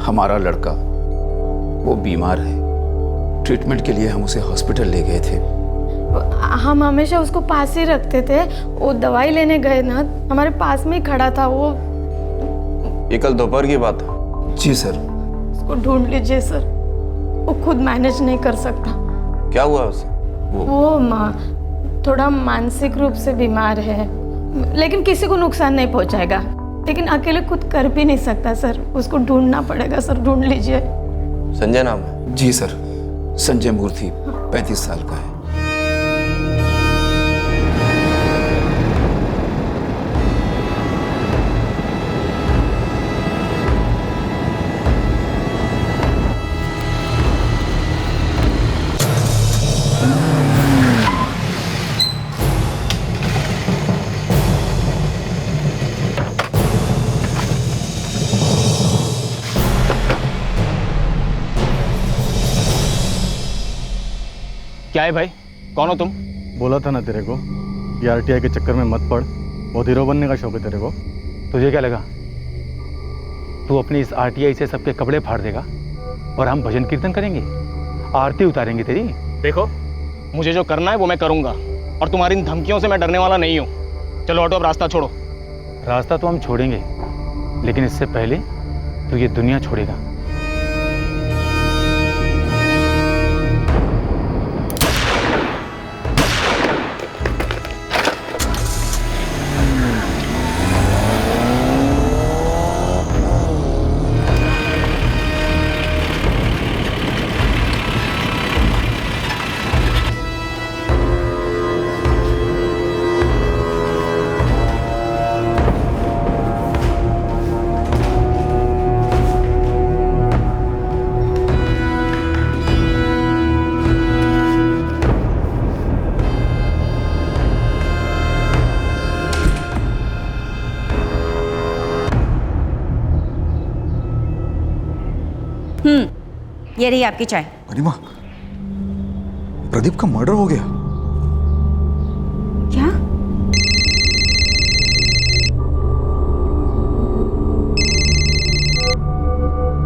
हमारा लड़का वो बीमार है, ट्रीटमेंट के लिए हम उसे हॉस्पिटल ले गए थे। हम हमेशा उसको पास ही रखते थे। वो दवाई लेने गए ना, हमारे पास में ही खड़ा था वो। ये कल दोपहर की बात है? जी सर। उसको ढूंढ लीजिए सर, वो खुद मैनेज नहीं कर सकता। क्या हुआ उसे? वो थोड़ा मानसिक रूप से बीमार है, लेकिन किसी को नुकसान नहीं पहुंचाएगा, लेकिन अकेले खुद कर भी नहीं सकता सर। उसको ढूंढना पड़ेगा सर, ढूंढ लीजिए। संजय नाम है? जी सर, संजय मूर्ति, 35 साल का है। क्या है भाई, कौन हो तुम? बोला था ना तेरे को, ये आरटीआई के चक्कर में मत पड़। बहुत हीरो बनने का शौक है तेरे को। तुझे क्या लगा तू अपनी इस आरटीआई से सबके कपड़े फाड़ देगा और हम भजन कीर्तन करेंगे, आरती उतारेंगे तेरी? देखो, मुझे जो करना है वो मैं करूंगा, और तुम्हारी इन धमकियों से मैं डरने वाला नहीं हूँ। चलो हटो, अब रास्ता छोड़ो। रास्ता तो हम छोड़ेंगे, लेकिन इससे पहले तू ये दुनिया छोड़ेगा। ये रही आपकी चाय। गरिमा, प्रदीप का मर्डर हो गया। क्या?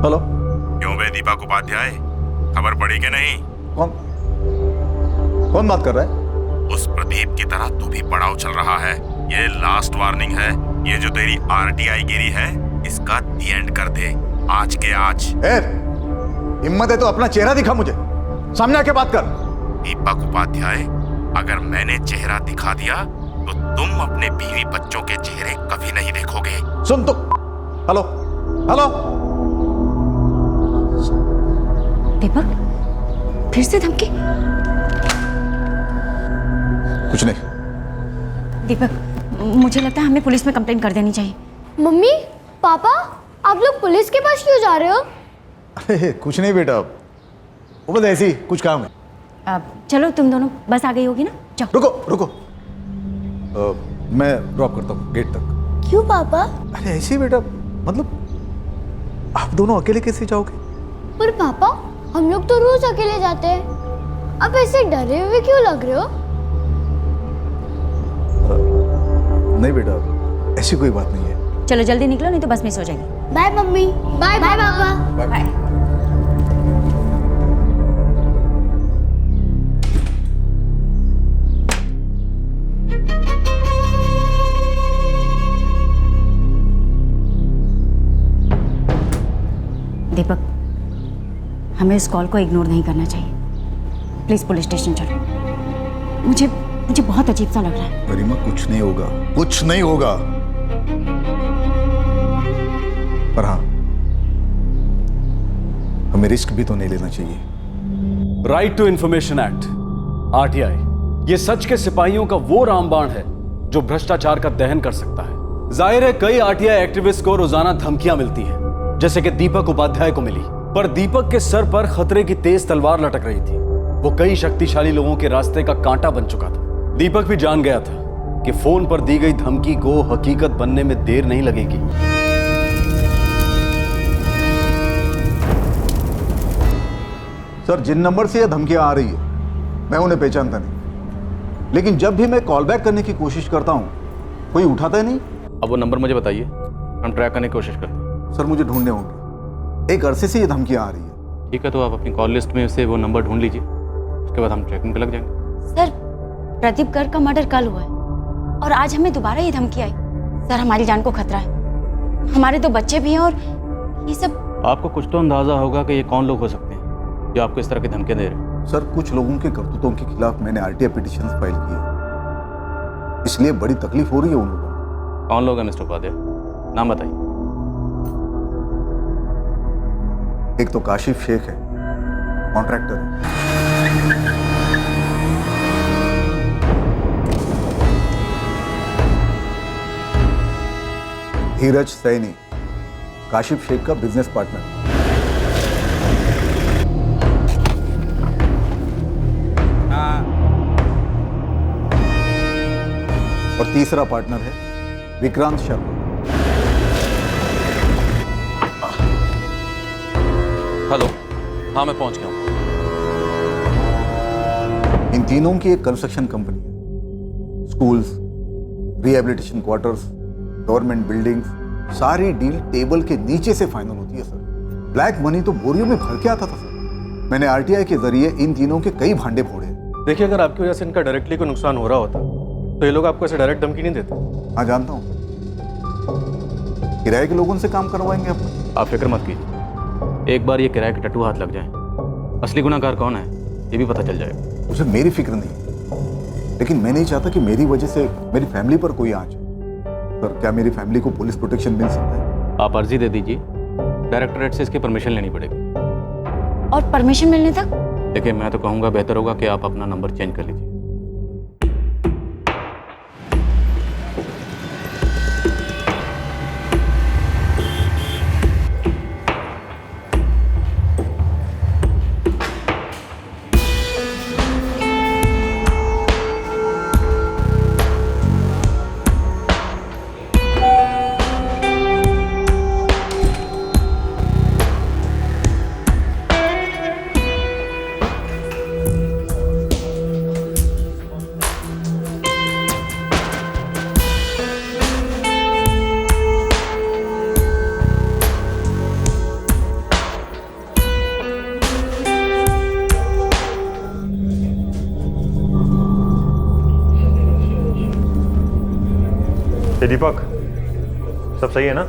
हेलो। क्यों बे दीपक उपाध्याय, खबर पड़ी कि नहीं? कौन बात कर रहा है? उस प्रदीप की तरह तू भी बड़ा उछल रहा है। ये लास्ट वार्निंग है। ये जो तेरी आरटीआई गिरी है, इसका दी एंड कर दे, आज के आज। हिम्मत है तो अपना चेहरा दिखा मुझे, सामने आके बात कर। दीपक उपाध्याय, अगर मैंने चेहरा दिखा दिया तो तुम अपने बीवी बच्चों के चेहरे कभी नहीं देखोगे। सुन तो। Hello hello. दीपक, फिर से धमकी? कुछ नहीं। दीपक, मुझे लगता है हमें पुलिस में कंप्लेंट कर देनी चाहिए। मम्मी, पापा, आप लोग पुलिस के पास क्यों जा रहे हो? अरे कुछ नहीं बेटा, वो बस ऐसे ही कुछ काम है। चलो तुम दोनों, बस आ गई होगी ना, जाओ। रुको रुको, मैं ड्रॉप करता हूँ गेट तक। क्यों पापा? अरे ऐसे ही बेटा, मतलब आप दोनों अकेले कैसे जाओगे? पर पापा, हम लोग तो रोज अकेले जाते हैं। आप ऐसे डरे हुए क्यों लग रहे हो? नहीं बेटा, ऐसी कोई बात नहीं है। चलो जल्दी निकलो, नहीं तो बस मिस हो जाएगी। Bye mummy. Bye bye papa. Bye. Deepak, हमें इस कॉल को इग्नोर नहीं करना चाहिए। प्लीज पुलिस स्टेशन चलो। मुझे बहुत अजीब सा लग रहा है। गरिमा, कुछ नहीं होगा, कुछ नहीं होगा। पर हाँ, हमें रिस्क भी तो नहीं लेना चाहिए। Right to information act, RTI, ये सच के सिपाहियों का वो रामबाण है जो भ्रष्टाचार का दहन कर सकता है। जाहिर है कई आरटीआई एक्टिविस्ट को रोजाना धमकियां मिलती हैं, जैसे कि दीपक उपाध्याय को मिली। पर दीपक के सर पर खतरे की तेज तलवार लटक रही थी। वो कई शक्तिशाली लोगों के रास्ते का कांटा बन चुका था। दीपक भी जान गया था कि फोन पर दी गई धमकी को हकीकत बनने में देर नहीं लगेगी। सर, जिन नंबर से यह धमकियां आ रही है, मैं उन्हें पहचानता नहीं, लेकिन जब भी मैं कॉल बैक करने की कोशिश करता हूं, कोई उठाता ही नहीं। अब वो नंबर मुझे बताइए, हम ट्रैक करने की कोशिश करते हैं। सर, मुझे ढूंढने होंगे। एक अरसे से ये धमकियां आ रही है। ठीक है, तो आप अपनी कॉल लिस्ट में से वो नंबर ढूंढ लीजिए, उसके बाद हम ट्रैकिंग पे लग जाएंगे। सर, प्रदीप गर्ग का मर्डर कल हुआ है और आज हमें दोबारा ये धमकी आई। सर, हमारी जान को खतरा है, हमारे 2 बच्चे भी हैं और ये सब। आपको कुछ तो अंदाजा होगा कि ये कौन लोग हो सकते हैं जो आपको इस तरह की धमकियां दे रहे हैं। सर, कुछ लोगों के करतूतों के खिलाफ मैंने आरटीआई पिटीशन फाइल की है, इसलिए बड़ी तकलीफ हो रही है उन लोगों को। कौन लोग हैं मिस्टर उपाध्याय, नाम बताइए। एक तो काशिफ शेख है, कॉन्ट्रैक्टर है। धीरज सैनी, काशिफ शेख का बिजनेस पार्टनर। और तीसरा पार्टनर है विक्रांत शर्मा। हेलो, हाँ मैं पहुंच गया हूँ। इन तीनों की एक कंस्ट्रक्शन कंपनी है। Schools, rehabilitation quarters, government buildings, सारी डील टेबल के नीचे से फाइनल होती है सर। ब्लैक मनी तो बोरियों में भर के आता था सर। मैंने आरटीआई के जरिए इन तीनों के कई भांडे फोड़े। देखिए, अगर आपकी वजह से इनका डायरेक्टली कोई नुकसान हो रहा होता तो ये लोग आपको ऐसे डायरेक्ट धमकी नहीं देते। हाँ जानता हूँ, किराए के लोगों से काम करवाएंगे अपना। आप फिक्र मत कीजिए, एक बार ये किराए के टट्टू हाथ लग जाए, असली गुनाहगार कौन है ये भी पता चल जाएगा। मुझे मेरी फिक्र नहीं, लेकिन मैं नहीं चाहता कि मेरी वजह से मेरी फैमिली पर कोई आंच। सर, क्या मेरी फैमिली को पुलिस प्रोटेक्शन मिल सकता है? आप अर्जी दे दीजिए, डायरेक्टरेट से इसकी परमिशन लेनी पड़ेगी। और परमिशन मिलने तक? देखिए, मैं तो कहूँगा बेहतर होगा कि आप अपना नंबर चेंज कर लीजिए। दीपक, सब सही है ना?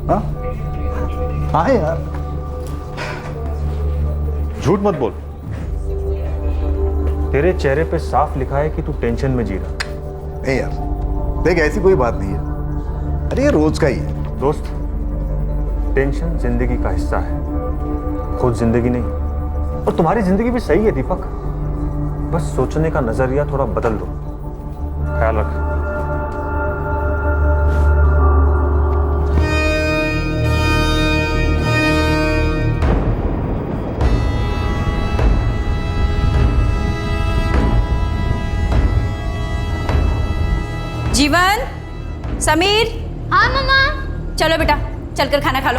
हाँ हाँ यार, झूठ मत बोल। तेरे चेहरे पे साफ लिखा है कि तू टेंशन में जी रहा। नहीं यार, देख ऐसी कोई बात नहीं है। अरे ये रोज का ही है दोस्त। टेंशन जिंदगी का हिस्सा है, खुद जिंदगी नहीं। और तुम्हारी जिंदगी भी सही है दीपक, बस सोचने का नजरिया थोड़ा बदल लो। ख्याल रख। जीवन, समीर। हाँ मम्मा। चलो बेटा, चलकर खाना खा लो।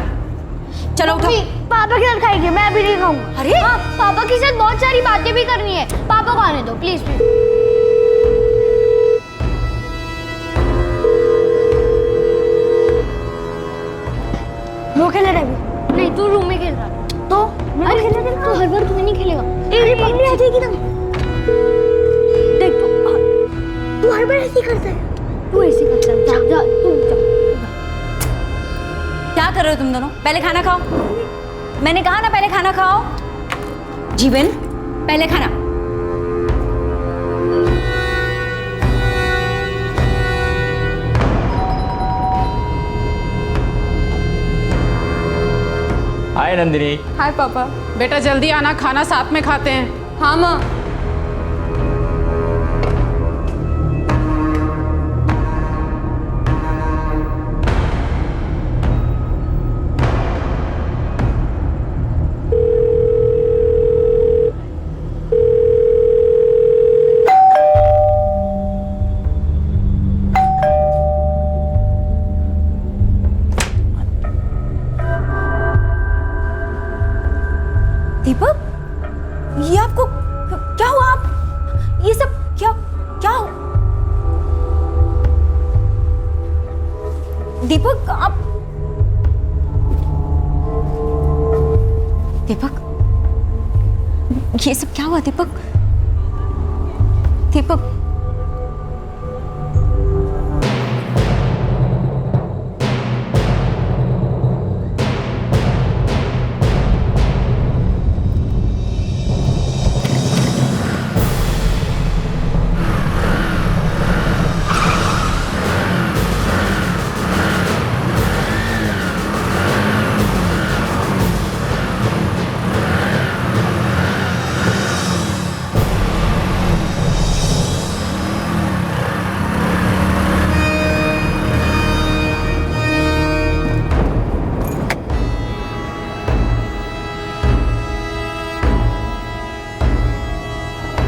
चलो उठो। पापा के साथ खाएंगे, मैं अभी नहीं खाऊंगा। अरे हाँ, पापा के साथ बहुत सारी बातें भी करनी है। पापा को आने दो प्लीज। वो खेल रहा है। नहीं, तू रूम में खेल रहा है। तो मैं खेल रहा। तो हर बार तू नहीं खेलेगा। नहीं आ जाएगी तुम। देख तू हर बार ऐसे करता है। तू ऐसे करता है। जा जा तू जा। क्या कर रहे हो तुम दोनों? पहले खाना खाओ। मैंने कहा ना पहले खाना खाओ। जीवन, पहले खाना। हाय नंदिनी। हाय पापा। बेटा जल्दी आना, खाना साथ में खाते हैं। हाँ माँ। दीपक, ये आपको क्या हुआ? आप ये सब क्या क्या हो? दीपक, आप दीपक, ये सब क्या हुआ दीपक? दीपक,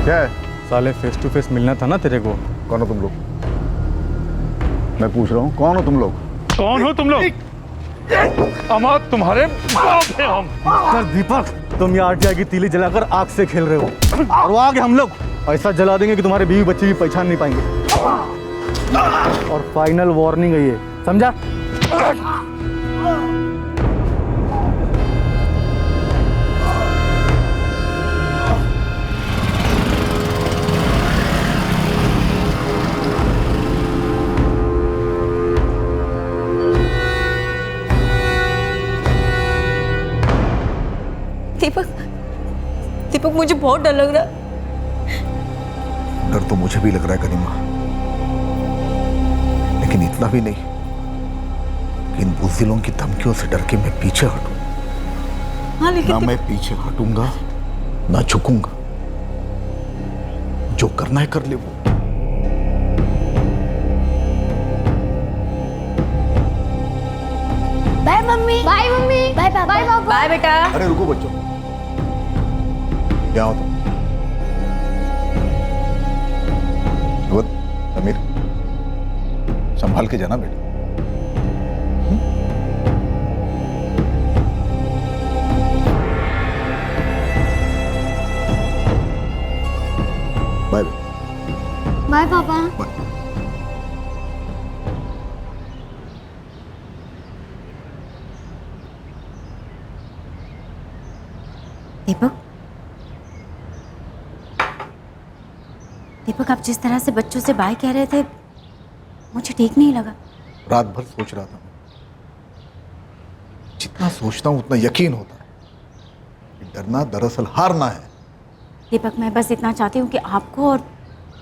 क्या है? साले फेस टू फेस मिलना था ना तेरे को। कौन हो तुम लोग? मैं पूछ रहा हूँ, कौन हो तुम लोग? कौन हो तुम लोग? अमाद तुम्हारे बाप हैं हम। सर दीपक, तुम ये आरटीआई की तीली जलाकर आग से खेल रहे हो, और वो आग हम लोग ऐसा जला देंगे कि तुम्हारे बीवी बच्चे भी पहचान नहीं पाएंगे। और फाइनल वार्निंग है ये, समझा? दीपक, दीपक मुझे बहुत डर लग रहा है। डर तो मुझे भी लग रहा है करीमा, लेकिन इतना भी नहीं कि इन बुज़दिलों की धमकियों से डर के मैं पीछे हटूं। हाँ, लेकिन ना मैं पीछे हटूंगा ना झुकूंगा। जो करना है कर ले वो। Bye mummy, bye mummy, bye papa, bye papa, bye बेटा। अरे रुको बच्चों, क्या हो तुम? शुभद, समीर, संभाल के जाना बेटा। बाय बाय पापा। दीपक, दीपक आप जिस तरह से बच्चों से बाय कह रहे थे मुझे ठीक नहीं लगा। रात भर सोच रहा था मैं। जितना सोचता हूं उतना यकीन होता है कि डरना दरअसल हारना है। दीपक मैं बस इतना चाहती हूँ कि आपको और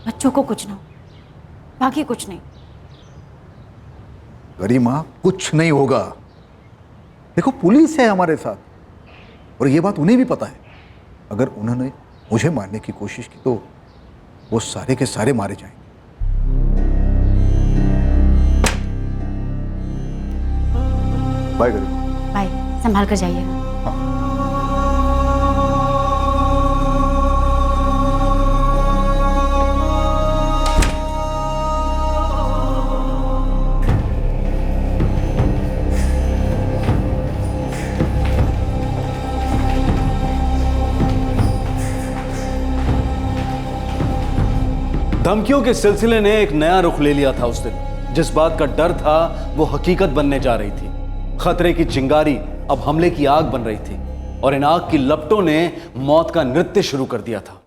बच्चों को कुछ ना हो, बाकी कुछ नहीं। गरिमा, कुछ नहीं होगा। देखो पुलिस है हमारे साथ, और ये बात उन्हें भी पता है। अगर उन्होंने मुझे मारने की कोशिश की तो वो सारे के सारे मारे जाएंगे। बाय गरिमा। बाय, संभाल कर जाइएगा। धमकियों के सिलसिले ने एक नया रुख ले लिया था उस दिन। जिस बात का डर था वो हकीकत बनने जा रही थी। खतरे की चिंगारी अब हमले की आग बन रही थी, और इन आग की लपटों ने मौत का नृत्य शुरू कर दिया था।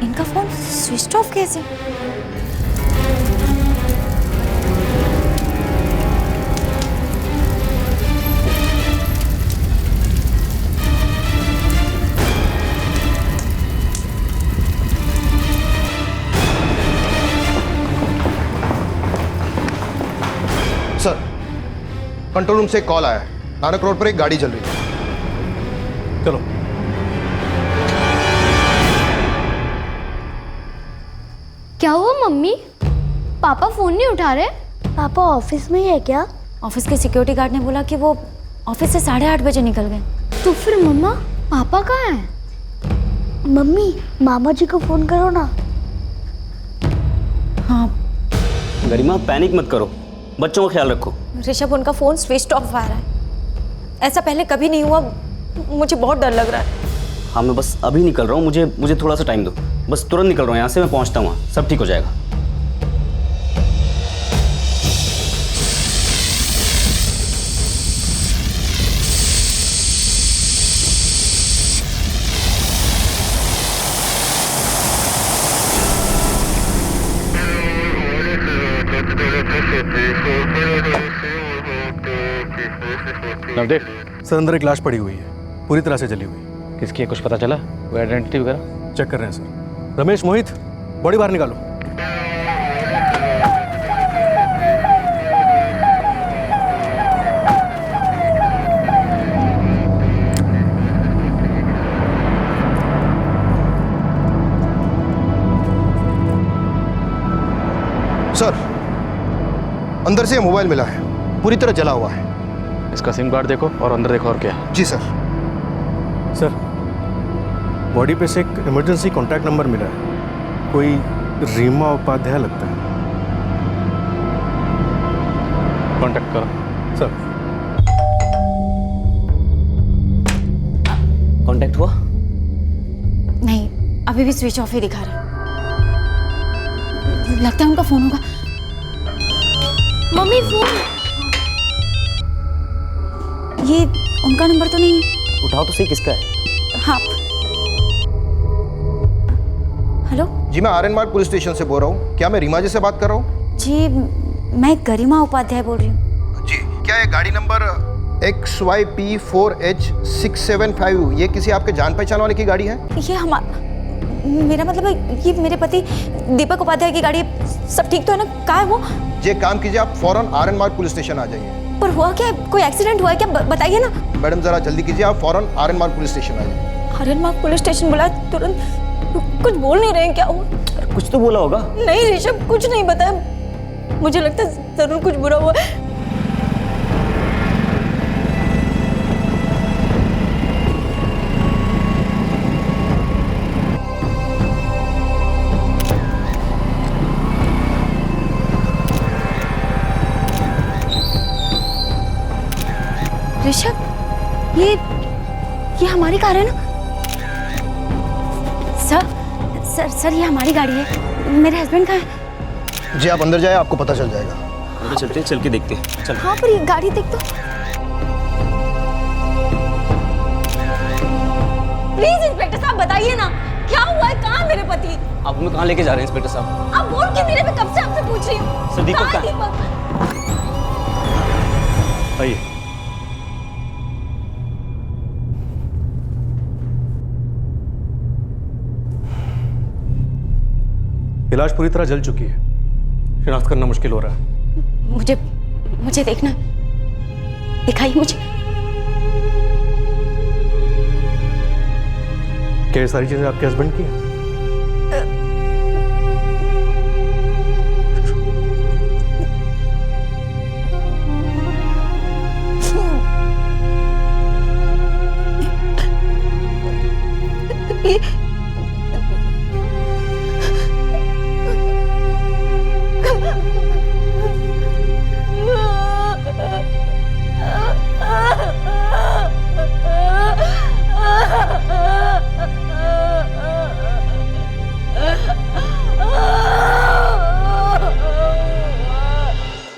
इनका फोन स्विच ऑफ कैसे? सर, कंट्रोल रूम से एक कॉल आया है। नानक रोड पर एक गाड़ी चल रही है। चलो। क्या हुआ मम्मी? पापा फोन नहीं उठा रहे? पापा ऑफिस में ही है क्या? ऑफिस के सिक्योरिटी गार्ड ने बोला कि वो ऑफिस से 8:30 बजे निकल गए। तो फिर मम्मा? पापा कहाँ हैं? मम्मी, मामा जी को फोन करो ना। हाँ गरिमा पैनिक मत करो, बच्चों का ख्याल रखो। ऋषभ, उनका फोन स्विच ऑफ आ रहा है। ऐसा पहले कभी नहीं हुआ, मुझे बहुत डर लग रहा है। हाँ मैं बस अभी निकल रहा हूँ, मुझे थोड़ा सा टाइम दो, बस तुरंत निकल रहा हूँ यहाँ से, मैं पहुँचता हूँ, सब ठीक हो जाएगा। नवदेव सर अंदर एक लाश पड़ी हुई है, पूरी तरह से जली हुई। किसकी है, कुछ पता चला? वो आइडेंटिटी वगैरह चेक कर रहे हैं सर। रमेश, मोहित, बॉडी बाहर निकालो। सर, अंदर से मोबाइल मिला है, पूरी तरह जला हुआ है। इसका सिम कार्ड देखो और अंदर देखो और क्या है। जी सर। सर, बॉडी पे से एक इमरजेंसी कॉन्टैक्ट नंबर मिला है, कोई रीमा उपाध्याय लगता है। कांटेक्ट करो। सर, कांटेक्ट हुआ? नहीं, अभी भी स्विच ऑफ ही दिखा रहा है। लगता है उनका फोन होगा। Mummy phone. ये उनका नंबर तो नहीं? उठाओ तो सही, किसका है? हाँ। हेलो जी, मैं आर्यन मार्ग पुलिस स्टेशन से बोल रहा हूँ। क्या मैं रीमा जी से बात कर रहा हूँ? जी, मैं गरिमा उपाध्याय बोल रही हूँ। जी, क्या ये गाड़ी नंबर XYP4H675 ये किसी आपके जान पहचान वाले की गाड़ी है? ये मेरा मतलब है, ये मेरे पति दीपक उपाध्याय की गाड़ी है। सब ठीक तो है ना? कहाँ है वो? ये काम कीजिए, आप फौरन आर्यन मार्ग पुलिस स्टेशन आ जाइए। पर हुआ क्या है? कोई एक्सीडेंट हुआ है क्या? बताइए ना। मैडम जरा जल्दी कीजिए, आप फौरन आर्यन मार्ग पुलिस स्टेशन आ जाइए। आर्यन मार्ग पुलिस स्टेशन बुला तुरंत। कुछ बोल नहीं रहे हैं, क्या हुआ? कुछ तो बोला होगा। नहीं ऋषभ, कुछ नहीं बताया। मुझे लगता है जरूर कुछ बुरा हुआ है। ऋषभ, ये हमारी कार है ना? सर ये हमारी गाड़ी है। मेरे हस्बैंड कहाँ है? जी, आप अंदर जाए, आपको पता चल जाएगा। अंदर चलते हैं, चल के देखते हैं। चल। हाँ, पर ये गाड़ी देख तो। प्लीज इंस्पेक्टर साहब बताइए ना, क्या हुआ है? कहाँ है मेरे पति? आप हमें कहाँ लेके जा रहे हैं इंस्पेक्टर साहब? आप बोल के मेरे, मैं कब से आपसे पूछ रही हूँ। सर, दीपक कहाँ है कहाँ? दीपक? आइए। लाश पूरी तरह जल चुकी है, शिनाख्त करना मुश्किल हो रहा है। मुझे देखना, दिखाइए मुझे। क्या ये सारी चीजें आपके हस्बैंड की हैं?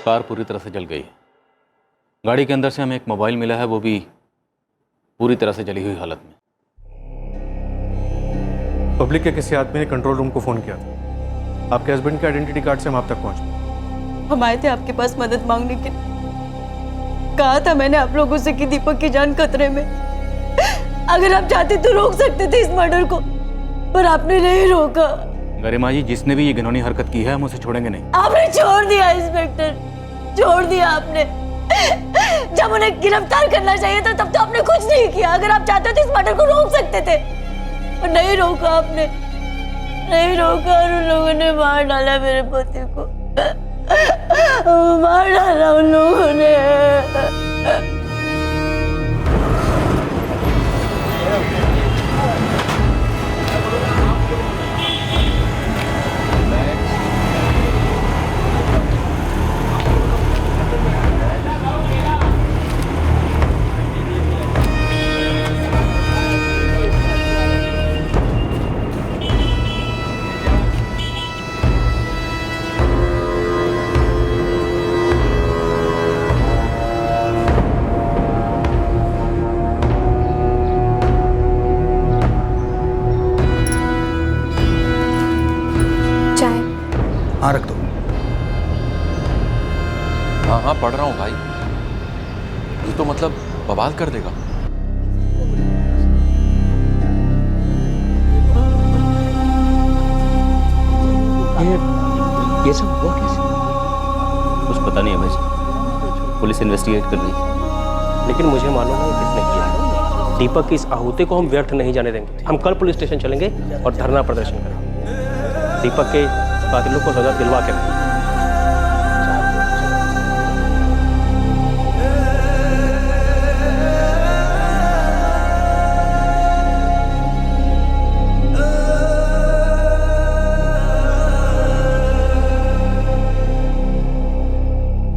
कार पूरी तरह से जल गई है। गाड़ी के अंदर से हमें एक मोबाइल मिला है, वो भी पूरी तरह से जली हुई हालत में। पब्लिक के किसी आदमी ने कंट्रोल रूम को फोन किया था। आपके हस्बैंड के आइडेंटिटी कार्ड से हम आप तक पहुंचे। हम आए थे आपके पास मदद मांगने के। कहा था मैंने आप लोगों से कि दीपक की जान खतरे में। अगर आप चाहते तो रोक सकते थे इस मर्डर को, पर आपने नहीं रोका। गरिमा जी, जिसने भी ये घिनौनी हरकत की है, हम उसे छोड़ेंगे नहीं। आपने छोड़ दिया इंस्पेक्टर, छोड़ दिया आपने। जब उन्हें गिरफ्तार करना चाहिए था तब तो आपने कुछ नहीं किया। अगर आप चाहते तो इस मर्डर को रोक सकते थे, और नहीं रोका आपने, नहीं रोका। और उन लोगों ने मार डाला मेरे पति को, मार डाला उन लोगों ने। हाँ हाँ पढ़ रहा हूँ भाई। ये तो मतलब बवाल कर देगा। ये सब हुआ कैसे? कुछ पता नहीं है भाई, पुलिस इन्वेस्टिगेट कर रही है। लेकिन मुझे मालूम है किसने किया। दीपक की इस आहुति को हम व्यर्थ नहीं जाने देंगे। हम कल पुलिस स्टेशन चलेंगे और धरना प्रदर्शन करेंगे। दीपक के कातिलों को सजा दिलवा के रहेंगे।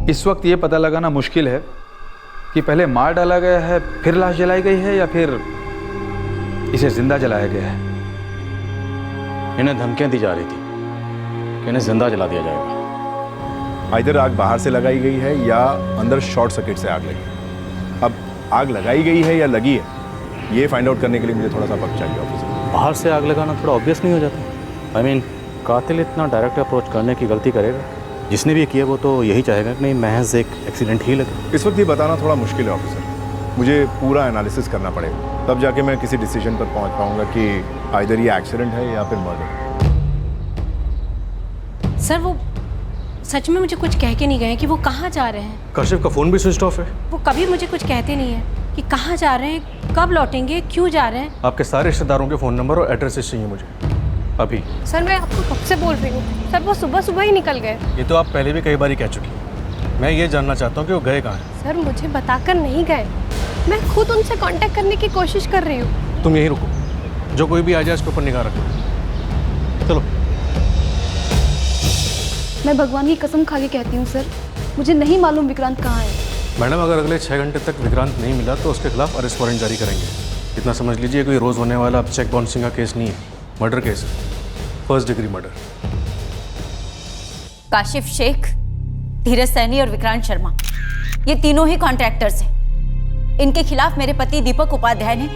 इस वक्त ये पता लगाना मुश्किल है कि पहले मार डाला गया है फिर लाश जलाई गई है या फिर इसे जिंदा जलाया गया है। इन्हें धमकियां दी जा रही थी कि इन्हें जिंदा जला दिया जाएगा। इधर आग बाहर से लगाई गई है या अंदर शॉर्ट सर्किट से आग लगी। अब आग लगाई गई है या लगी है, ये फाइंड आउट करने के लिए मुझे थोड़ा सा वक्त चाहिए ऑफिसर। बाहर से आग लगाना थोड़ा ऑब्वियस नहीं हो जाता? आई मीन कातिल इतना डायरेक्ट अप्रोच करने की गलती करेगा? जिसने भी किया वो तो यही चाहेगा कि नहीं महज एक एक्सीडेंट ही लगे। इस वक्त ये बताना थोड़ा मुश्किल है ऑफिसर। मुझे पूरा एनालिसिस करना पड़ेगा, तब जाके मैं किसी डिसीजन पर पहुंच पाऊंगा कि आइदर ये एक्सीडेंट है या फिर मर्डर। सर वो सच में मुझे कुछ कह के नहीं गए कि वो कहाँ जा रहे हैं। काशिफ का फोन भी स्विच ऑफ है। वो कभी मुझे कुछ कहते नहीं है कि कहाँ जा रहे हैं, कब लौटेंगे, क्यों जा रहे हैं। आपके सारे रिश्तेदारों के फ़ोन नंबर और एड्रेसेस चाहिए मुझे अभी। सर मैं आपको कब से बोल रही हूँ सर, वो सुबह सुबह ही निकल गए। ये तो आप पहले भी कई बार कह चुकी हैं। मैं ये जानना चाहता हूँ कि वो गए कहाँ हैं। सर मुझे बताकर नहीं गए, मैं खुद उनसे कांटेक्ट करने की कोशिश कर रही हूँ। तुम यहीं रुको, जो कोई भी आ जाए इसके ऊपर निगाह रखो। चलो। मैं भगवान की कसम खा के कहती हूँ सर, मुझे नहीं मालूम विक्रांत कहाँ है। मैडम अगर अगले 6 घंटे तक विक्रांत नहीं मिला तो उसके खिलाफ अरेस्ट वारंट जारी करेंगे। इतना समझ लीजिए कोई रोज़ होने वाला अब चेक बाउंसिंग का केस नहीं है, मर्डर केस है, 1st degree murder. Kashif Shaikh, Dheeraj Saini और विक्रांत शर्मा, ये तीनों ही कॉन्ट्रैक्टर्स हैं। इनके खिलाफ मेरे पति दीपक उपाध्याय ने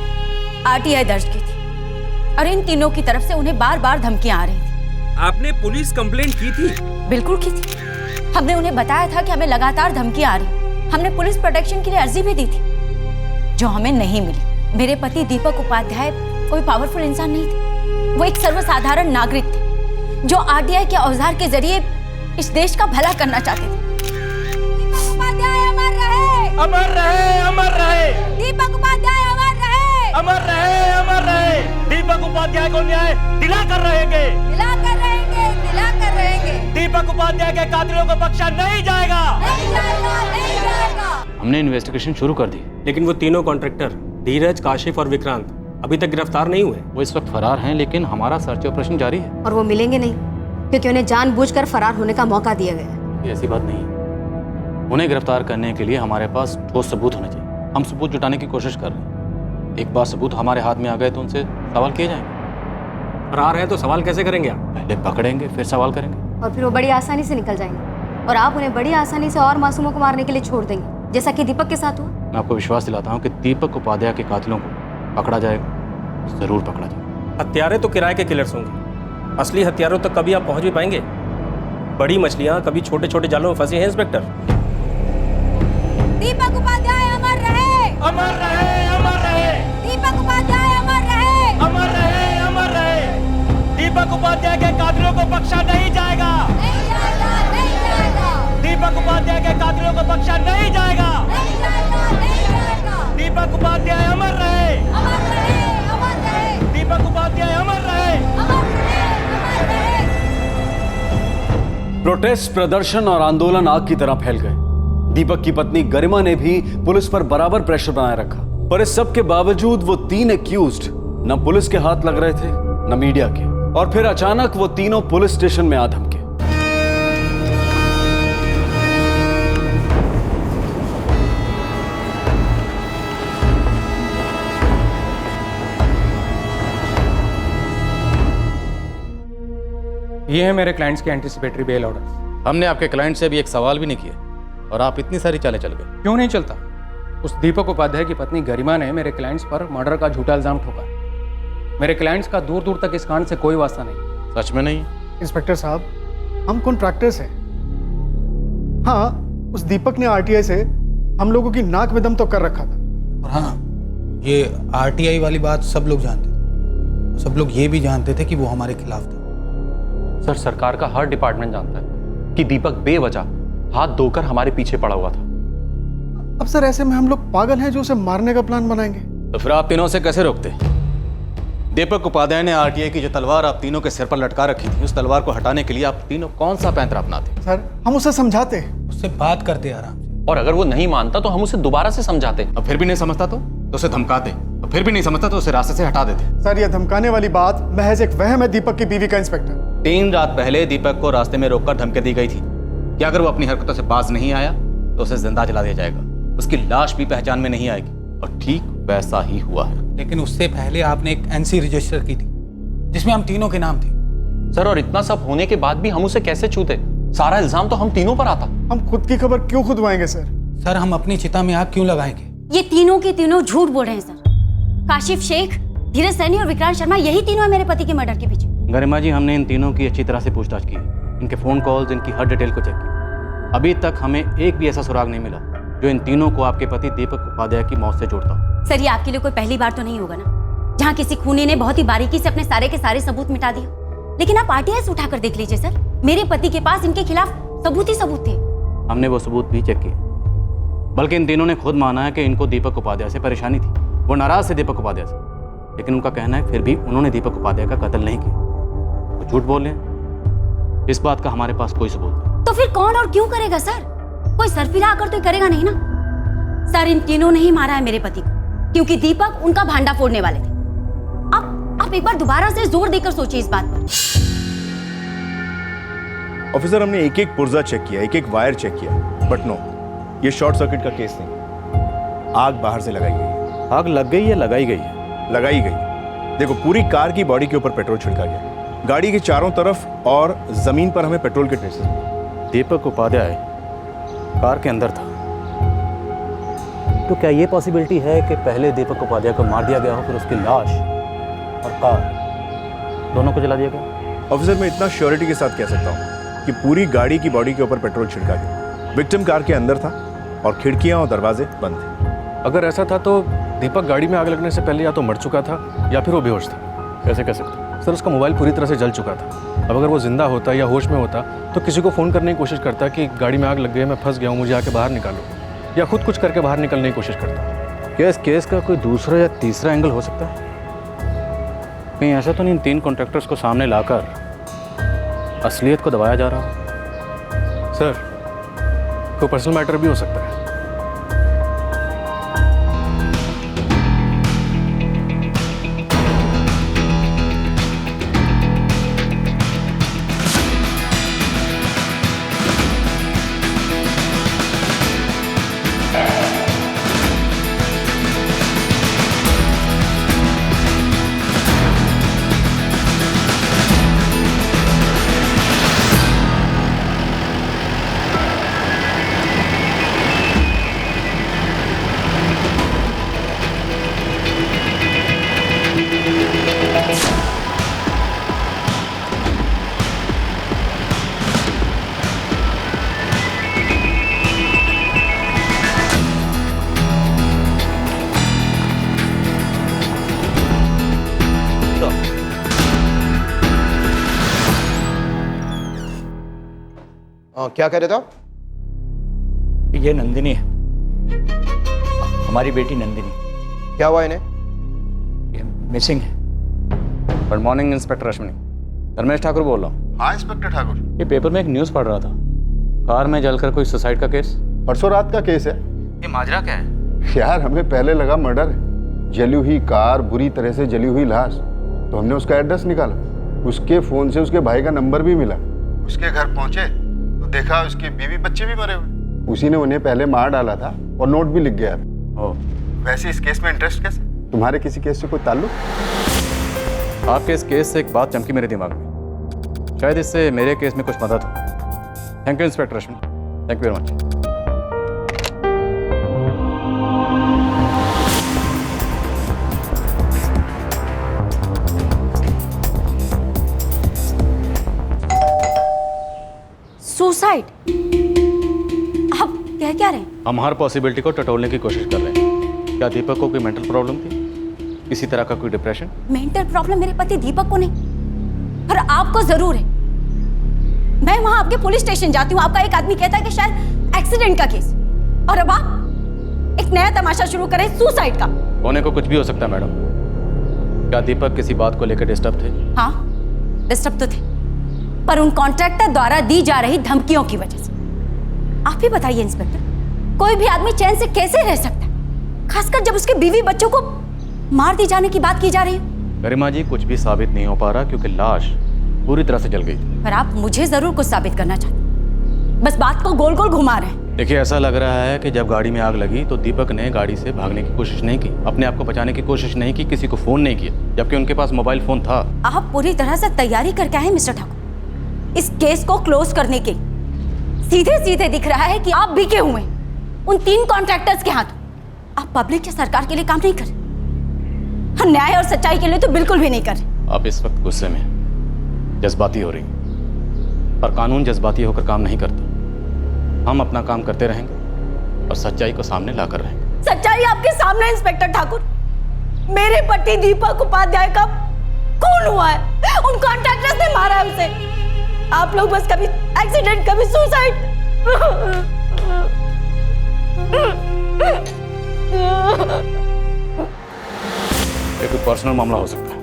आरटीआई दर्ज की थी और इन तीनों की तरफ से उन्हें बार बार धमकियां आ रही थी। आपने पुलिस कंप्लेंट की थी? बिल्कुल की थी। हमने उन्हें बताया था कि हमें लगातार धमकियां आ रही। हमने पुलिस प्रोटेक्शन के लिए अर्जी भी दी थी जो हमें नहीं मिली। मेरे पति दीपक उपाध्याय कोई पावरफुल इंसान नहीं थे, वो एक सर्वसाधारण नागरिक थे जो आरटीआई के औजार के जरिए इस देश का भला करना चाहते थे। दीपक उपाध्याय अमर रहे, अमर रहे, अमर रहे। दीपक उपाध्याय अमर रहे, अमर रहे, अमर रहे। दीपक उपाध्याय को न्याय दिलाकर रहेंगे, दिलाकर रहेंगे, दिलाकर रहेंगे। दीपक उपाध्याय के कातिलों को बख्शा नहीं जाएगा, नहीं जाएगा, नहीं जाएगा। हमने इन्वेस्टिगेशन शुरू कर दी, लेकिन वो तीनों कॉन्ट्रैक्टर धीरज, काशिफ और विक्रांत अभी तक गिरफ्तार नहीं हुए। वो इस वक्त फरार हैं, लेकिन हमारा सर्च ऑपरेशन जारी है। और वो मिलेंगे नहीं क्योंकि उन्हें जानबूझकर फरार होने का मौका दिया गया है। ये ऐसी बात नहीं है। उन्हें गिरफ्तार करने के लिए हमारे पास ठोस सबूत होने चाहिए। हम सबूत जुटाने की कोशिश कर रहे हैं। एक बार सबूत हमारे हाथ में आ गए तो उनसे सवाल किए जाएंगे। फरार है तो सवाल कैसे करेंगे आप? पहले पकड़ेंगे फिर सवाल करेंगे। और फिर वो बड़ी आसानी से निकल जाएंगे और आप उन्हें बड़ी आसानी से और मासूमों को मारने के लिए छोड़ देंगे, जैसा कि दीपक के साथ हुआ। मैं आपको विश्वास दिलाता हूँ कि दीपक उपाध्याय के कातिलों को पकड़ा जाएगा, जरूर पकड़ा जाएगा। हत्यारे तो किराए के किलर्स होंगे, असली हथियारों तक कभी आप पहुंच भी पाएंगे? बड़ी मछलियां कभी छोटे छोटे जालों में फंसी हैं इंस्पेक्टर। दीपक उपाध्याय अमर रहे, अमर रहे, अमर रहे। दीपक उपाध्याय अमर रहे, अमर रहे, अमर रहे। दीपक उपाध्याय के कातिलों को बख्शा नहीं जाएगा, नहीं जाएगा, नहीं जाएगा। दीपक उपाध्याय के कातिलों को बख्शा नहीं जाएगा, नहीं जाएगा, नहीं जाएगा। दीपक उपाध्याय अमर रहे, अमर रहे, अमर रहे। दीपक उपाध्याय अमर रहे, अमर रहे, अमर रहे। प्रोटेस्ट, प्रदर्शन और आंदोलन आग की तरह फैल गए। दीपक की पत्नी गरिमा ने भी पुलिस पर बराबर प्रेशर बनाए रखा, पर इस सब के बावजूद वो 3 एक्यूज्ड न पुलिस के हाथ लग रहे थे न मीडिया के। और फिर अचानक वो तीनों पुलिस स्टेशन में आ धमके। ये है मेरे क्लाइंट्स के एंटीसिपेटरी बेल ऑर्डर। हमने आपके क्लाइंट से अभी एक सवाल भी नहीं किया और आप इतनी सारी चालें चल गए। क्यों नहीं चलता? उस दीपक उपाध्याय की पत्नी गरिमा ने मेरे क्लाइंट्स पर मर्डर का झूठा इल्जाम ठोका। मेरे क्लाइंट्स का दूर दूर तक इस कांड से कोई वास्ता नहीं। सच में नहीं? इंस्पेक्टर साहब, हम कॉन्ट्रैक्टर्स हैं। हाँ, उस दीपक ने आरटीआई से हम लोगों की नाक में दम तो कर रखा था। और हाँ, ये आरटीआई वाली बात सब लोग जानते थे। सब लोग ये भी जानते थे कि वो हमारे खिलाफ था। सर, सरकार का हर डिपार्टमेंट जानता है कि दीपक बेवजह हाथ धोकर हमारे पीछे पड़ा हुआ था। अब सर ऐसे में हम लोग पागल हैं जो उसे मारने का प्लान बनाएंगे? तो फिर आप तीनों से कैसे रोकते? दीपक उपाध्याय ने आरटीआई की जो तलवार आप तीनों के सिर पर लटका रखी थी, उस तलवार को हटाने के लिए आप तीनों कौन सा पैंतरा अपनाते? सर हम उसे समझाते, उससे बात करते आराम से। और अगर वो नहीं मानता तो हम उसे दोबारा से समझाते। अब फिर भी नहीं समझता तो उसे धमकाते। अब फिर भी नहीं समझता तो उसे रास्ते से हटा देते। सर ये धमकाने वाली बात महज एक वहम है दीपक की बीवी का इंस्पेक्टर। 3 रात पहले दीपक को रास्ते में रोककर धमकी दी गई थी कि अगर वो अपनी हरकतों से बाज नहीं आया तो उसे जिंदा जला दिया जाएगा, उसकी लाश भी पहचान में नहीं आएगी। और ठीक वैसा ही हुआ है। लेकिन उससे पहले आपने एक एनसी रजिस्टर की थी जिसमें हम तीनों के नाम थे। सर, और इतना सब होने के बाद भी हम उसे कैसे छूते? सारा इल्जाम तो हम तीनों पर आता। हम खुद की खबर क्यों खुदवाएंगे सर? सर हम अपनी चिता में आग क्यों लगाएंगे? ये तीनों के तीनों झूठ बोल रहे हैं सर। काशिफ शेख, धीरज सैनी और विक्रांत शर्मा, यही तीनों है मेरे पति के मर्डर के पीछे। गरिमा जी, हमने इन तीनों की अच्छी तरह से पूछताछ की, इनके फोन कॉल्स, इनकी हर डिटेल को चेक किया। अभी तक हमें एक भी ऐसा सुराग नहीं मिला जो इन तीनों को आपके पति दीपक उपाध्याय की मौत से जोड़ता। सर ये आपके लिए कोई पहली बार तो नहीं होगा ना जहाँ किसी खूनी ने बहुत ही बारीकी से अपने सारे के सारे सबूत मिटा दिया। लेकिन आप आरटीआई से उठाकर देख लीजिए सर, मेरे पति के पास इनके खिलाफ सबूत ही सबूत थे। हमने वो सबूत भी चेक किए, बल्कि इन तीनों ने खुद माना है कि इनको दीपक उपाध्याय से परेशानी थी। वो नाराज थे दीपक उपाध्याय से, लेकिन उनका कहना है फिर भी उन्होंने दीपक उपाध्याय का कत्ल नहीं किया। वो झूठ बोल रहे हैं, इस बात का हमारे पास कोई सबूत नहीं। तो फिर कौन और क्यों करेगा सर? कोई सरफिरा आकर तो करेगा नहीं ना। सर इन तीनों ने ही मारा है मेरे पति को, क्योंकि दीपक उनका भांडा फोड़ने वाले थे। आप एक बार दोबारा से जोर देकर सोचिए इस बात पर। ऑफिसर, हमने एक एक पुर्जा चेक किया, एक एक वायर चेक किया, बट नो, ये शॉर्ट सर्किट का केस नहीं। आग बाहर से लगाई गई। आग लग गई या लगाई गई है? लगाई गई। देखो, पूरी कार की बॉडी के ऊपर पेट्रोल छिड़का गया, गाड़ी के चारों तरफ और जमीन पर हमें पेट्रोल के ट्रेसेस मिले। दीपक उपाध्याय कार के अंदर था, तो क्या ये पॉसिबिलिटी है कि पहले दीपक उपाध्याय को मार दिया गया हो, फिर उसकी लाश और कार दोनों को जला दिया गया? ऑफिसर, मैं इतना श्योरिटी के साथ कह सकता हूँ कि पूरी गाड़ी की बॉडी के ऊपर पेट्रोल छिड़का गया। विक्टिम कार के अंदर था और खिड़कियां और दरवाजे बंद थे। अगर ऐसा था तो दीपक गाड़ी में आग लगने से पहले या तो मर चुका था या फिर वो बेहोश था। कैसे कह सकते? सर, उसका मोबाइल पूरी तरह से जल चुका था। अब अगर वो जिंदा होता या होश में होता तो किसी को फ़ोन करने की कोशिश करता कि गाड़ी में आग लग गई, मैं फंस गया हूँ, मुझे आके बाहर निकालो, या खुद कुछ करके बाहर निकलने की कोशिश करता। क्या इस केस का कोई दूसरा या तीसरा एंगल हो सकता है? कहीं ऐसा तो नहीं इन 3 कॉन्ट्रैक्टर्स को सामने लाकर असलियत को दबाया जा रहा हो? सर, कोई पर्सनल मैटर भी हो सकता है। क्या कह रहे थे आप? ये नंदिनी है, हमारी बेटी नंदिनी। क्या हुआ इन्हें? ये मिसिंग है। Good morning inspector Ashwini, Dharmesh Thakur बोल रहा हूँ। हाँ इंस्पेक्टर ठाकुर। ये पेपर में एक न्यूज़ पढ़ रहा था, कार में जलकर कोई सुसाइड का केस। परसों रात का केस है। ये माजरा क्या है? यार हमें पहले लगा मर्डर है, जली हुई कार, बुरी तरह से जली हुई लाश, तो हमने उसका एड्रेस निकाला, उसके फोन से उसके भाई का नंबर भी मिला। उसके घर पहुंचे तो देखा उसके बीवी बच्चे भी मरे हुए, उसी ने उन्हें पहले मार डाला था और नोट भी लिख गया। वैसे इस केस में इंटरेस्ट कैसे? तुम्हारे किसी केस से कोई ताल्लुक? आपके इस केस से एक बात चमकी मेरे दिमाग में, शायद इससे मेरे केस में कुछ मदद हो। Thank you inspector Ashwini, thank you very much. Suicide? कह क्या रहे हैं? हम हर पॉसिबिलिटी को टटोलने की कोशिश कर रहे हैं। क्या दीपक को कोई मेंटल प्रॉब्लम थी, किसी तरह का कोई डिप्रेशन? मेंटल प्रॉब्लम मेरे पति दीपक को नहीं, पर आपको जरूर है। मैं वहां आपके पुलिस स्टेशन जाती हूँ, आपका एक आदमी कहता है कि शायद एक्सीडेंट का केस, और अब आप एक नया तमाशा शुरू करें सुसाइड का। होने को कुछ भी हो सकता है मैडम। क्या दीपक किसी बात को लेकर डिस्टर्ब थे? हाँ, डिस्टर्ब तो थे, पर उन कॉन्ट्रैक्टर द्वारा दी जा रही धमकियों की वजह से। आप ही बताइए इंस्पेक्टर, कोई भी आदमी चैन से कैसे रह सकता है, खासकर जब उसके बीवी बच्चों को मार दी जाने की बात की जा रही है। गरिमा जी, कुछ भी साबित नहीं हो पा रहा क्योंकि लाश पूरी तरह से जल गई थी। पर आप मुझे जरूर कुछ साबित करना चाहते, बस बात को गोल गोल घुमा रहे हैं। देखिए, ऐसा लग रहा है कि जब गाड़ी में आग लगी तो दीपक ने गाड़ी से भागने की कोशिश नहीं की, अपने आप को बचाने की कोशिश नहीं की, किसी को फोन नहीं किया, जबकि उनके पास मोबाइल फोन था। आप पूरी तरह से तैयारी करके आए मिस्टर ठाकुर। इस केस को क्लोज करने के सीधे सीधे दिख रहा है कि आप बिके हुए उन 3 कॉन्ट्रैक्टर्स के हाथों। आप पब्लिक या सरकार के लिए काम नहीं कर रहे, न्याय और सच्चाई के लिए तो बिल्कुल भी नहीं कर रहे। आप इस वक्त गुस्से में, जज्बाती हो रही, पर कानून जज्बाती होकर काम नहीं करता। हम अपना काम करते रहेंगे और सच्चाई को सामने लाकर रहेंगे। सच्चाई आपके सामने इंस्पेक्टर ठाकुर। मेरे पति दीपक उपाध्याय का खून हुआ है, उन कॉन्ट्रैक्टर्स ने मारा है उसे। आप लोग बस कभी एक्सीडेंट, कभी सुसाइड। ये कोई पर्सनल मामला हो सकता है,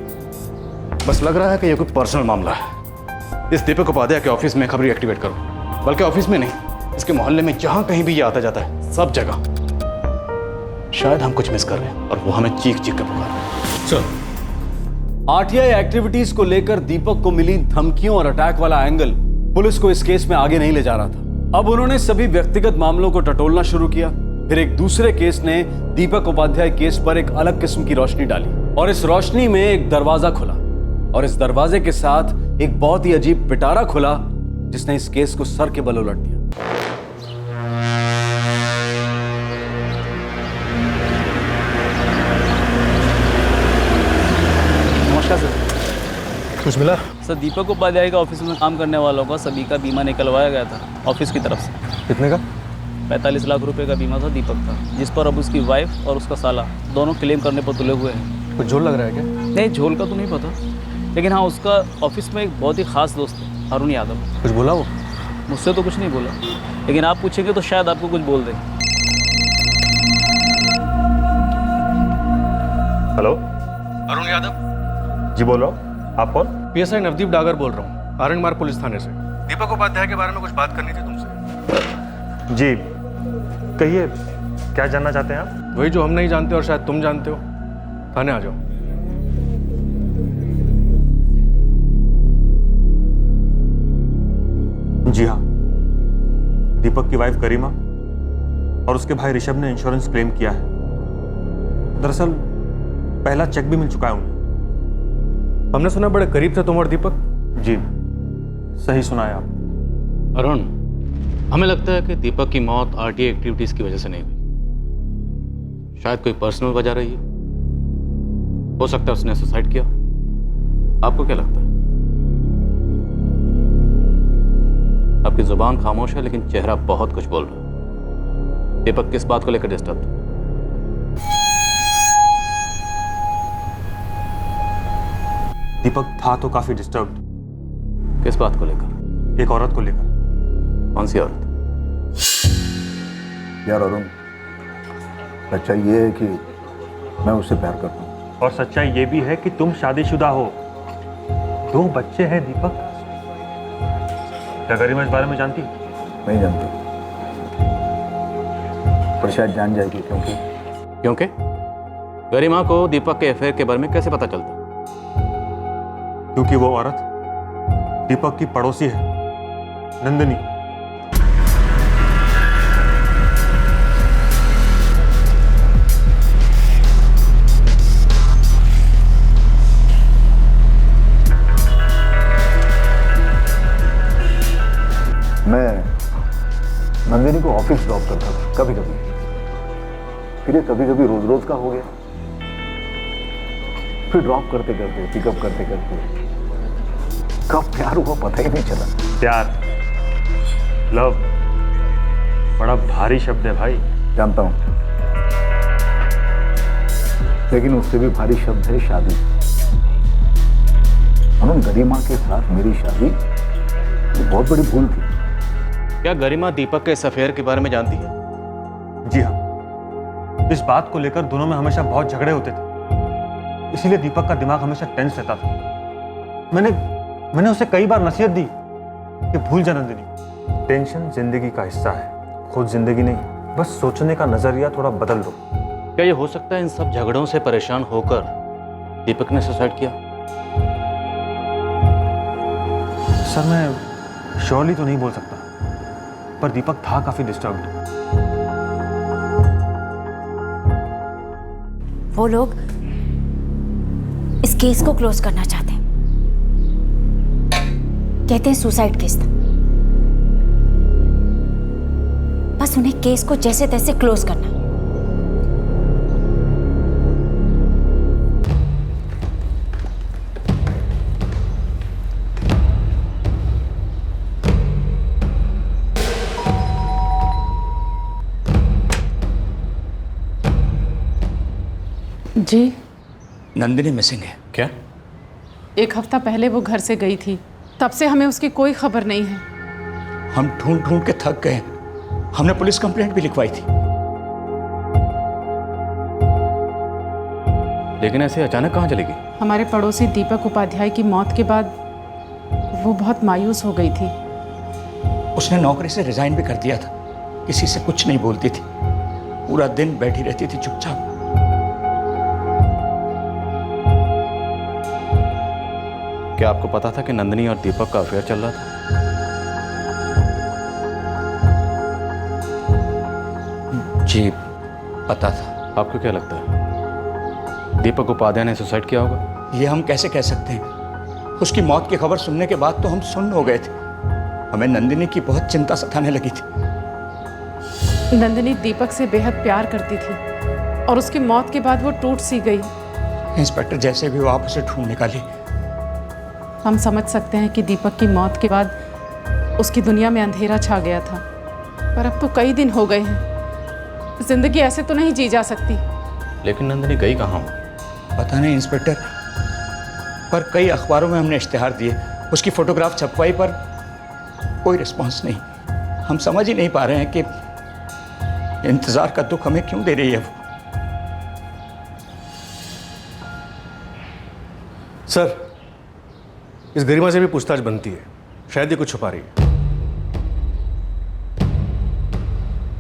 बस लग रहा है कि ये कोई पर्सनल मामला है। इस दीपक उपाध्याय के ऑफिस में खबरी एक्टिवेट करो, बल्कि ऑफिस में नहीं, इसके मोहल्ले में जहां कहीं भी ये आता जाता है, सब जगह। शायद हम कुछ मिस कर रहे हैं और वो हमें चीख चीख कर पुकार रहे हैं। सर, आरटीआई एक्टिविटीज को लेकर दीपक को मिली धमकियों और अटैक वाला एंगल पुलिस को इस केस में आगे नहीं ले जा रहा था। अब उन्होंने सभी व्यक्तिगत मामलों को टटोलना शुरू किया। फिर एक दूसरे केस ने दीपक उपाध्याय केस पर एक अलग किस्म की रोशनी डाली, और इस रोशनी में एक दरवाजा खुला, और इस दरवाजे के साथ एक बहुत ही अजीब पिटारा खुला जिसने इस केस को सर के बल उलट दिया। नमस्कार सर। कुछ मिला? सर, दीपक उपाध्याय का ऑफिस में काम करने वालों का सभी का बीमा निकलवाया गया था ऑफिस की तरफ से। कितने का? 45 लाख रुपए का बीमा था दीपक का, जिस पर अब उसकी वाइफ और उसका साला दोनों क्लेम करने पर तुले हुए हैं। कुछ झोल लग रहा है क्या? नहीं, झोल का तो नहीं पता, लेकिन हाँ, उसका ऑफिस में एक बहुत ही खास दोस्त है, अरुण यादव। कुछ बोला वो? मुझसे तो कुछ नहीं बोला, लेकिन आप पूछेंगे तो शायद आपको कुछ बोल दे। हेलो, अरुण यादव जी बोल रहा हूँ। आप कौन? पीएसआई नवदीप डागर बोल रहा हूँ, आरंगमार्ग पुलिस थाने से। दीपक उपाध्याय के बारे में कुछ बात करनी थी तुमसे। जी कहिए, क्या जानना चाहते हैं आप? वही जो हम नहीं जानते और शायद तुम जानते हो। थाने आ जाओ। जी हाँ, दीपक की वाइफ गरिमा और उसके भाई ऋषभ ने इंश्योरेंस क्लेम किया है। दरअसल पहला चेक भी मिल चुका है उन्हें। हमने सुना बड़े करीब थे तुम और दीपक। जी सही सुना है आप। अरुण, हमें लगता है कि दीपक की मौत आरटीआई एक्टिविटीज की वजह से नहीं हुई। शायद कोई पर्सनल वजह रही है। हो सकता है उसने सुसाइड किया। आपको क्या लगता है? आपकी जुबान खामोश है लेकिन चेहरा बहुत कुछ बोल रहा है। दीपक किस बात को लेकर डिस्टर्ब था? दीपक था तो काफी डिस्टर्ब्ड। किस बात को लेकर? एक औरत को लेकर। कौन सी औरत? यार अरुण, सच्चाई ये है कि मैं उससे प्यार करता हूँ। और सच्चाई ये भी है कि तुम शादीशुदा हो, 2 बच्चे हैं। दीपक, क्या गरिमा इस बारे में जानती? नहीं जानती, पर शायद जान जाएगी। क्योंकि गरिमा को दीपक के अफेयर के बारे में कैसे पता चलता? क्योंकि वो औरत दीपक की पड़ोसी है, नंदिनी। मैं नंदिनी को ऑफिस ड्रॉप करता था कभी कभी, फिर ये कभी कभी रोज रोज का हो गया। फिर ड्रॉप करते करते, पिकअप करते करते कब प्यार हुआ पता ही नहीं चला। प्यार, लव, बड़ा भारी शब्द है भाई। जानता हूं, लेकिन उससे भी भारी शब्द है शादी। अरुण, गरिमा के साथ मेरी शादी ये बहुत बड़ी भूल थी। क्या गरिमा दीपक के इस अफेयर के बारे में जानती है? जी हाँ, इस बात को लेकर दोनों में हमेशा बहुत झगड़े होते थे, इसीलिए दीपक का दिमाग हमेशा टेंस रहता था। मैंने उसे कई बार नसीहत दी कि भूल जा नंदिनी, टेंशन जिंदगी का हिस्सा है, खुद जिंदगी नहीं। बस सोचने का नजरिया थोड़ा बदल दो। क्या ये हो सकता है इन सब झगड़ों से परेशान होकर दीपक ने सुसाइड किया? सर मैं श्योरली तो नहीं बोल सकता, पर दीपक था काफी डिस्टर्ब्ड। वो लोग इस केस को क्लोज करना चाहते हैं, कहते हैं सुसाइड केस था। बस उन्हें केस को जैसे तैसे क्लोज करना। जी, नंदिनी मिसिंग है। क्या? 1 हफ्ता पहले वो घर से गई थी, तब से हमें उसकी कोई खबर नहीं है। हम ढूंढ ढूंढ के थक गए, हमने पुलिस कंप्लेंट भी लिखवाई थी। लेकिन ऐसे अचानक कहाँ चली गई? हमारे पड़ोसी दीपक उपाध्याय की मौत के बाद वो बहुत मायूस हो गई थी। उसने नौकरी से रिजाइन भी कर दिया था, किसी से कुछ नहीं बोलती थी, पूरा दिन बैठी रहती थी चुपचाप। क्या आपको पता था कि नंदिनी और दीपक का अफेयर चल रहा था? जी पता था। आपको क्या लगता है दीपक उपाध्याय ने सुसाइड किया होगा? ये हम कैसे कह सकते हैं? उसकी मौत की खबर सुनने के बाद तो हम सुन्न हो गए थे। हमें नंदिनी की बहुत चिंता सताने लगी थी। नंदिनी दीपक से बेहद प्यार करती थी और उसकी मौत के बाद वो टूट सी गई। इंस्पेक्टर जैसे भी वो आप उसे ढूंढ निकाली। हम समझ सकते हैं कि दीपक की मौत के बाद उसकी दुनिया में अंधेरा छा गया था, पर अब तो कई दिन हो गए हैं। जिंदगी ऐसे तो नहीं जी जा सकती। लेकिन नंदिनी गई कहाँ? पता नहीं इंस्पेक्टर, पर कई अखबारों में हमने इश्तिहार दिए, उसकी फोटोग्राफ छपवाई, पर कोई रिस्पॉन्स नहीं। हम समझ ही नहीं पा रहे हैं कि इंतजार का दुख हमें क्यों दे रही है वो। सर, इस गरिमा से भी पूछताछ बनती है, शायद ये कुछ छुपा रही है।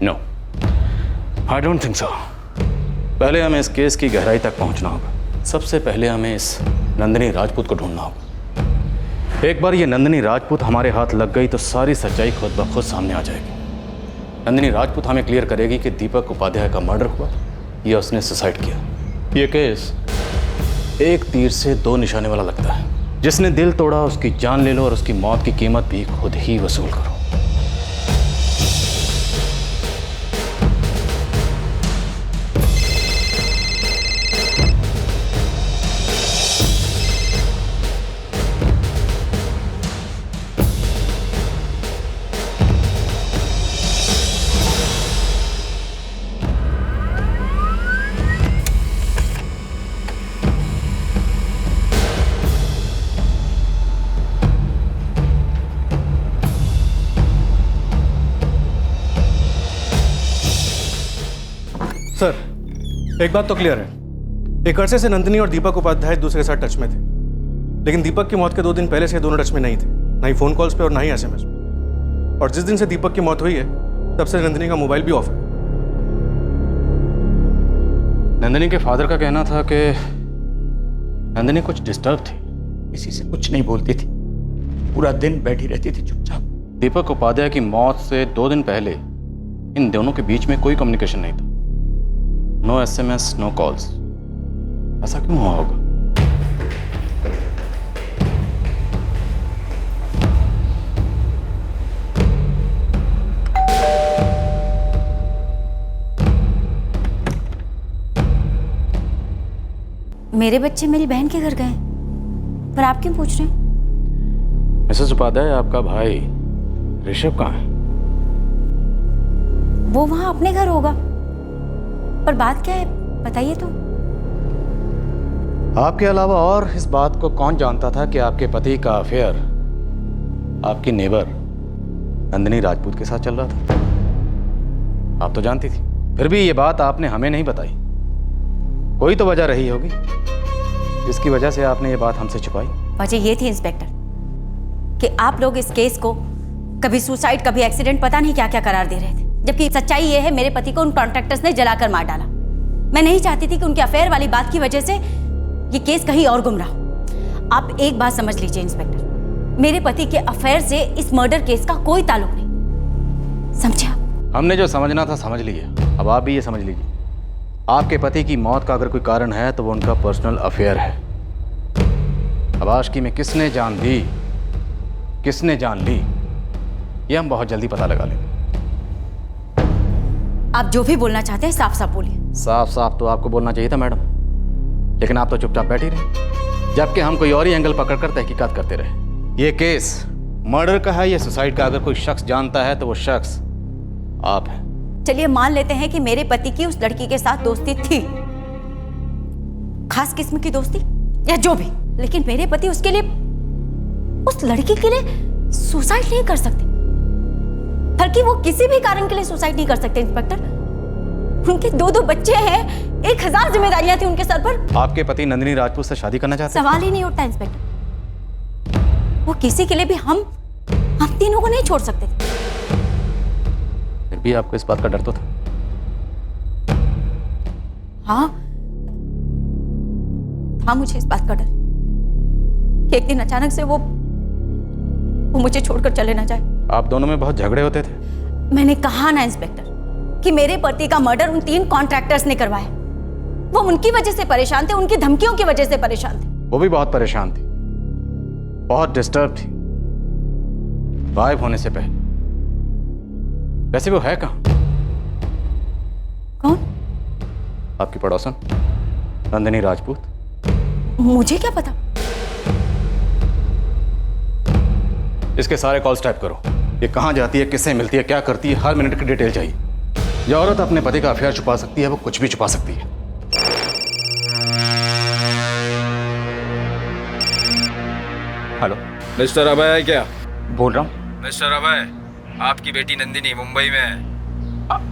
No, I don't think so. पहले हमें इस केस की गहराई तक पहुंचना होगा। सबसे पहले हमें इस नंदिनी राजपूत को ढूंढना होगा। एक बार ये नंदिनी राजपूत हमारे हाथ लग गई तो सारी सच्चाई खुद ब खुद सामने आ जाएगी। नंदिनी राजपूत हमें क्लियर करेगी कि दीपक उपाध्याय का मर्डर हुआ या उसने सुसाइड किया। ये केस एक तीर से 2 निशाने वाला लगता है। जिसने दिल तोड़ा उसकी जान ले लो और उसकी मौत की कीमत भी खुद ही वसूल करो। सर, एक बात तो क्लियर है, एक अरसे से नंदिनी और दीपक उपाध्याय एक दूसरे के साथ टच में थे, लेकिन दीपक की मौत के 2 दिन पहले से दोनों टच में नहीं थे, ना ही फोन कॉल्स पे और ना ही SMS पे। और जिस दिन से दीपक की मौत हुई है तब से नंदिनी का मोबाइल भी ऑफ है। नंदिनी के फादर का कहना था कि नंदिनी कुछ डिस्टर्ब थी, किसी से कुछ नहीं बोलती थी, पूरा दिन बैठी रहती थी चुपचाप। दीपक उपाध्याय की मौत से 2 दिन पहले इन दोनों के बीच में कोई कम्युनिकेशन नहीं था। No SMS, no calls. ऐसा क्यों हुआ होगा? मेरे बच्चे मेरी बहन के घर गए, पर आप क्यों पूछ रहे हैं? मिसेस उपाध्याय, आपका भाई ऋषभ कहाँ है? वो वहां अपने घर होगा। पर बात क्या है बताइए तो। आपके अलावा और इस बात को कौन जानता था कि आपके पति का अफेयर आपकी नेबर नंदिनी राजपूत के साथ चल रहा था? आप तो जानती थी, फिर भी ये बात आपने हमें नहीं बताई। कोई तो वजह रही होगी जिसकी वजह से आपने ये बात हमसे छुपाई। वजह ये थी इंस्पेक्टर कि आप लोग इस केस को कभी सुसाइड कभी एक्सीडेंट पता नहीं क्या क्या करार दे रहे थे, जबकि सच्चाई ये है मेरे पति को उन कॉन्ट्रैक्टर्स ने जलाकर मार डाला। मैं नहीं चाहती थी कि उनके अफेयर वाली बात की वजह से ये केस कहीं और गुम रहा। आप एक बात समझ लीजिए इंस्पेक्टर, मेरे पति के अफेयर से इस मर्डर केस का कोई ताल्लुक नहीं, समझे आप? हमने जो समझना था समझ लिया, अब आप भी ये समझ लीजिए, आपके पति की मौत का अगर कोई कारण है तो वो उनका पर्सनल अफेयर है। अब आशिकी में किसने जान दी, किसने जान ली, ये हम बहुत जल्दी पता लगा लेंगे। आप जो भी बोलना चाहते हैं साफ साफ बोलिए। साफ साफ तो आपको बोलना चाहिए था मैडम, लेकिन आप तो चुपचाप बैठी रहे, जबकि हम कोई और ही एंगल पकड़कर तहकीकात करते रहे। ये केस मर्डर का है या सुसाइड का, अगर कोई शख्स जानता है तो वो शख्स आप हैं। चलिए मान लेते हैं कि मेरे पति की उस लड़की के साथ दोस्ती थी, खास किस्म की दोस्ती या जो भी, लेकिन मेरे पति उसके लिए, उस लड़की के लिए सुसाइड नहीं कर सकते, बल्कि वो किसी भी कारण के लिए सुसाइड नहीं कर सकते इंस्पेक्टर। उनके 2 बच्चे हैं, 1000 जिम्मेदारियां थी उनके सर पर। आपके पति नंदिनी राजपूत से शादी करना चाहते हैं? सवाल ही नहीं उठता इंस्पेक्टर, वो किसी के लिए भी हम तीनों को नहीं छोड़ सकते थे। फिर भी आपको इस बात का डर तो था? हाँ था मुझे इस बात का डर कि एक दिन अचानक से वो मुझे छोड़कर चले ना जाए। आप दोनों में बहुत झगड़े होते थे? मैंने कहा ना इंस्पेक्टर कि मेरे पति का मर्डर उन 3 कॉन्ट्रैक्टर्स ने करवाया। वो उनकी वजह से परेशान थे, उनकी धमकियों की वजह से परेशान थे। वो भी बहुत परेशान थी, बहुत डिस्टर्ब थी गायब होने से पहले। वैसे वो है कहाँ? कौन? आपकी पड़ोसन नंदिनी राजपूत। मुझे क्या पता? इसके सारे कॉल्स टाइप करो, ये कहाँ जाती है, किससे मिलती है, क्या करती है, हर मिनट की डिटेल चाहिए। जो औरत अपने पति का अफेयर छुपा सकती है वो कुछ भी छुपा सकती है। हेलो मिस्टर अभय है क्या? बोल रहा हूँ। मिस्टर अभय, आपकी बेटी नंदिनी मुंबई में है।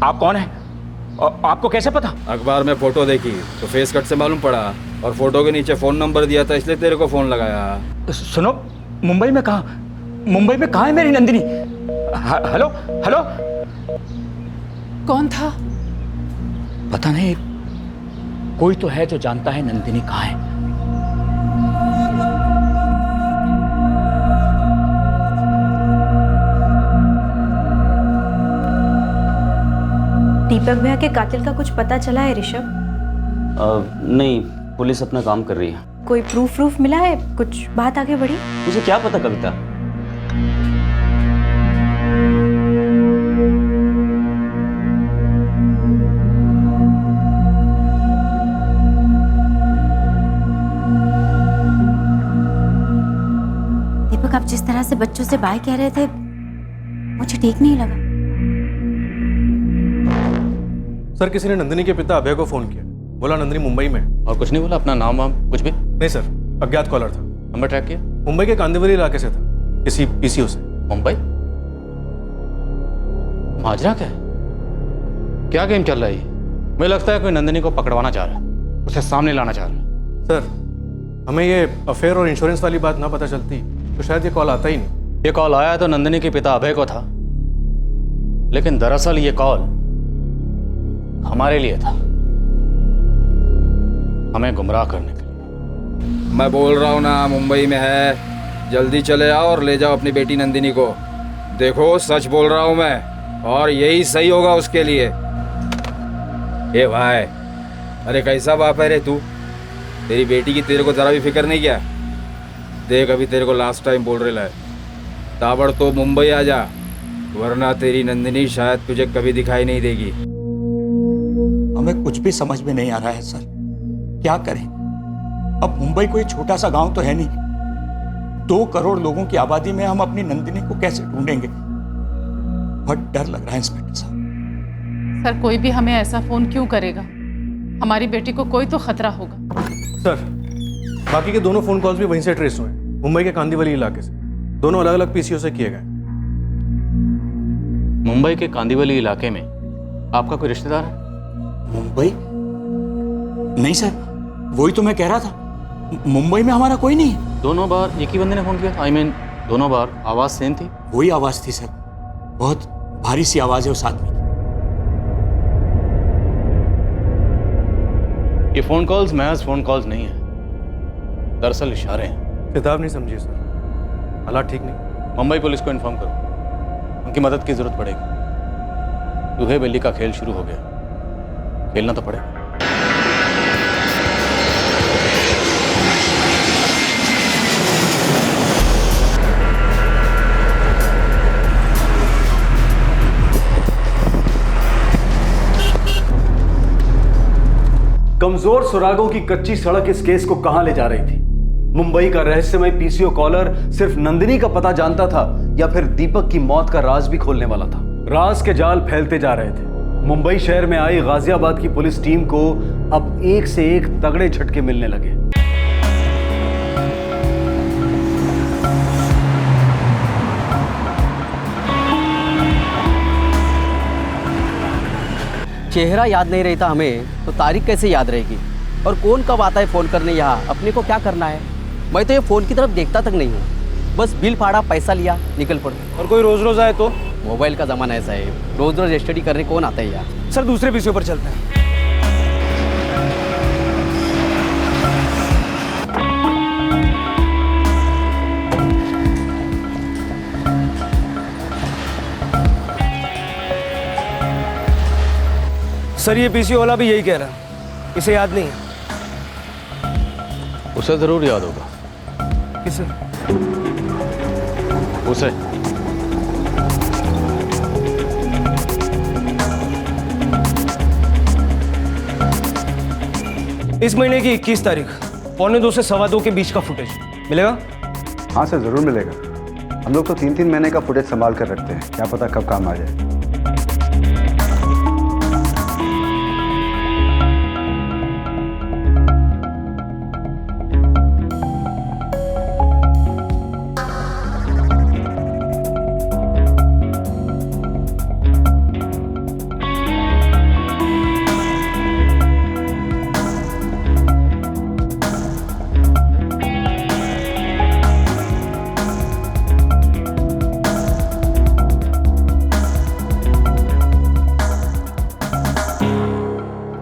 आप कौन है? आपको कैसे पता? अखबार में फोटो देखी तो फेस कट से मालूम पड़ा, और फोटो के नीचे फोन नंबर दिया था, इसलिए तेरे को फोन लगाया। सुनो, मुंबई में कहाँ? मुंबई में कहाँ है मेरी नंदिनी? हेलो हेलो, कौन था? पता नहीं, कोई तो है जो जानता है नंदिनी कहाँ है। दीपक भैया के कातिल का कुछ पता चला है ऋषभ? नहीं, पुलिस अपना काम कर रही है। कोई प्रूफ मिला है? कुछ बात आगे बढ़ी? मुझे क्या पता कविता। दीपक, आप जिस तरह से बच्चों से बाय कह रहे थे मुझे ठीक नहीं लगा। सर, किसी ने नंदिनी के पिता अभय को फोन किया, बोला नंदिनी मुंबई में। और कुछ नहीं बोला? अपना नाम वाम कुछ भी? नहीं सर, अज्ञात कॉलर था। नंबर ट्रैक किया? मुंबई के कांदिवली इलाके से था, किसी पीसीओ से। मुंबई? माजरा क्या है? क्या गेम चल रहा है? मुझे लगता है कोई नंदिनी को पकड़वाना चाह रहा है, उसे सामने लाना चाह रहा है। सर, हमें ये अफेयर और इंश्योरेंस वाली बात ना पता चलती तो शायद ये कॉल आता ही नहीं। ये कॉल आया तो नंदिनी के पिता अभय को था, लेकिन दरअसल ये कॉल हमारे लिए था, हमें गुमराह करने के लिए। मैं बोल रहा हूँ ना, मुंबई में है, जल्दी चले आओ और ले जाओ अपनी बेटी नंदिनी को। देखो, सच बोल रहा हूँ मैं, और यही सही होगा उसके लिए। ए भाई, अरे कैसा बाप है रे तू? तेरी बेटी की तेरे को जरा भी फिक्र नहीं किया? देख, अभी तेरे को लास्ट टाइम बोल रहा है, ताबड़ तो मुंबई आ जा, वरना तेरी नंदिनी शायद तुझे कभी दिखाई नहीं देगी। हमें कुछ भी समझ में नहीं आ रहा है सर, क्या करें? अब मुंबई कोई छोटा सा गांव तो है नहीं, 2 करोड़ लोगों की आबादी में हम अपनी नंदिनी को कैसे ढूंढेंगे? बहुत डर लग रहा है इंस्पेक्टर साहब। सर कोई भी हमें ऐसा फ़ोन क्यों करेगा? हमारी बेटी को कोई तो खतरा होगा। सर बाकी के दोनों फ़ोन कॉल्स भी वहीं से ट्रेस हुए हैं, मुंबई के कांदीवली इलाके से। दोनों अलग अलग पीसीओ से किए गए। मुंबई के कांदीवली इलाके में आपका कोई रिश्तेदार है? मुंबई? नहीं सर, वही तो मैं कह रहा था, मुंबई में हमारा कोई नहीं है। दोनों बार एक ही बंदे ने फ़ोन किया था? दोनों बार आवाज़ सेम थी? वही आवाज़ थी सर, बहुत भारी सी आवाज़ है उस आदमी की। ये फ़ोन कॉल्स महज फ़ोन कॉल्स नहीं है, दरअसल इशारे हैं। किताब नहीं समझिए सर, हालात ठीक नहीं। मुंबई पुलिस को इन्फॉर्म करो, उनकी मदद की ज़रूरत पड़ेगी। चूहे बिल्ली का खेल शुरू हो गया, खेलना तो पड़ेगा। कमजोर सुरागों की कच्ची सड़क इस केस को कहां ले जा रही थी? मुंबई का रहस्यमय पीसीओ कॉलर सिर्फ नंदिनी का पता जानता था या फिर दीपक की मौत का राज भी खोलने वाला था? राज के जाल फैलते जा रहे थे। मुंबई शहर में आई गाजियाबाद की पुलिस टीम को अब एक से एक तगड़े झटके मिलने लगे। चेहरा याद नहीं रहता हमें तो तारीख कैसे याद रहेगी? और कौन कब आता है फ़ोन करने यहाँ? अपने को क्या करना है? मैं तो ये फ़ोन की तरफ देखता तक नहीं हूँ, बस बिल फाड़ा, पैसा लिया, निकल पड़ो। और कोई रोज रोज आए तो? मोबाइल का ज़माना ऐसा है, रोज रोज स्टडी करने कौन आता है यार? सर दूसरे पीसीओ पर चलते हैं। सर ये पीसीओ वाला भी यही कह रहा है, इसे याद नहीं है। उसे जरूर याद होगा। किसे? उसे। इस महीने की 21 तारीख 1:45 से 2:15 के बीच का फुटेज मिलेगा? हाँ सर, ज़रूर मिलेगा। हम लोग तो 3-3 महीने का फुटेज संभाल कर रखते हैं, क्या पता कब काम आ जाए।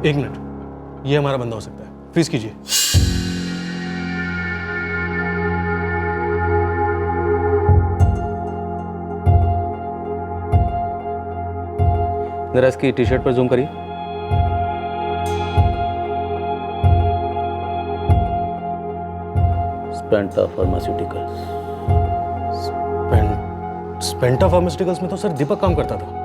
एक मिनट, ये हमारा बंदा हो सकता है, फ्रीज कीजिए। जरा इसकी टी शर्ट पर जूम करिए। स्पेंटा फार्मास्यूटिकल्स। स्पेंटा फार्मास्यूटिकल्स में तो सर दीपक काम करता था।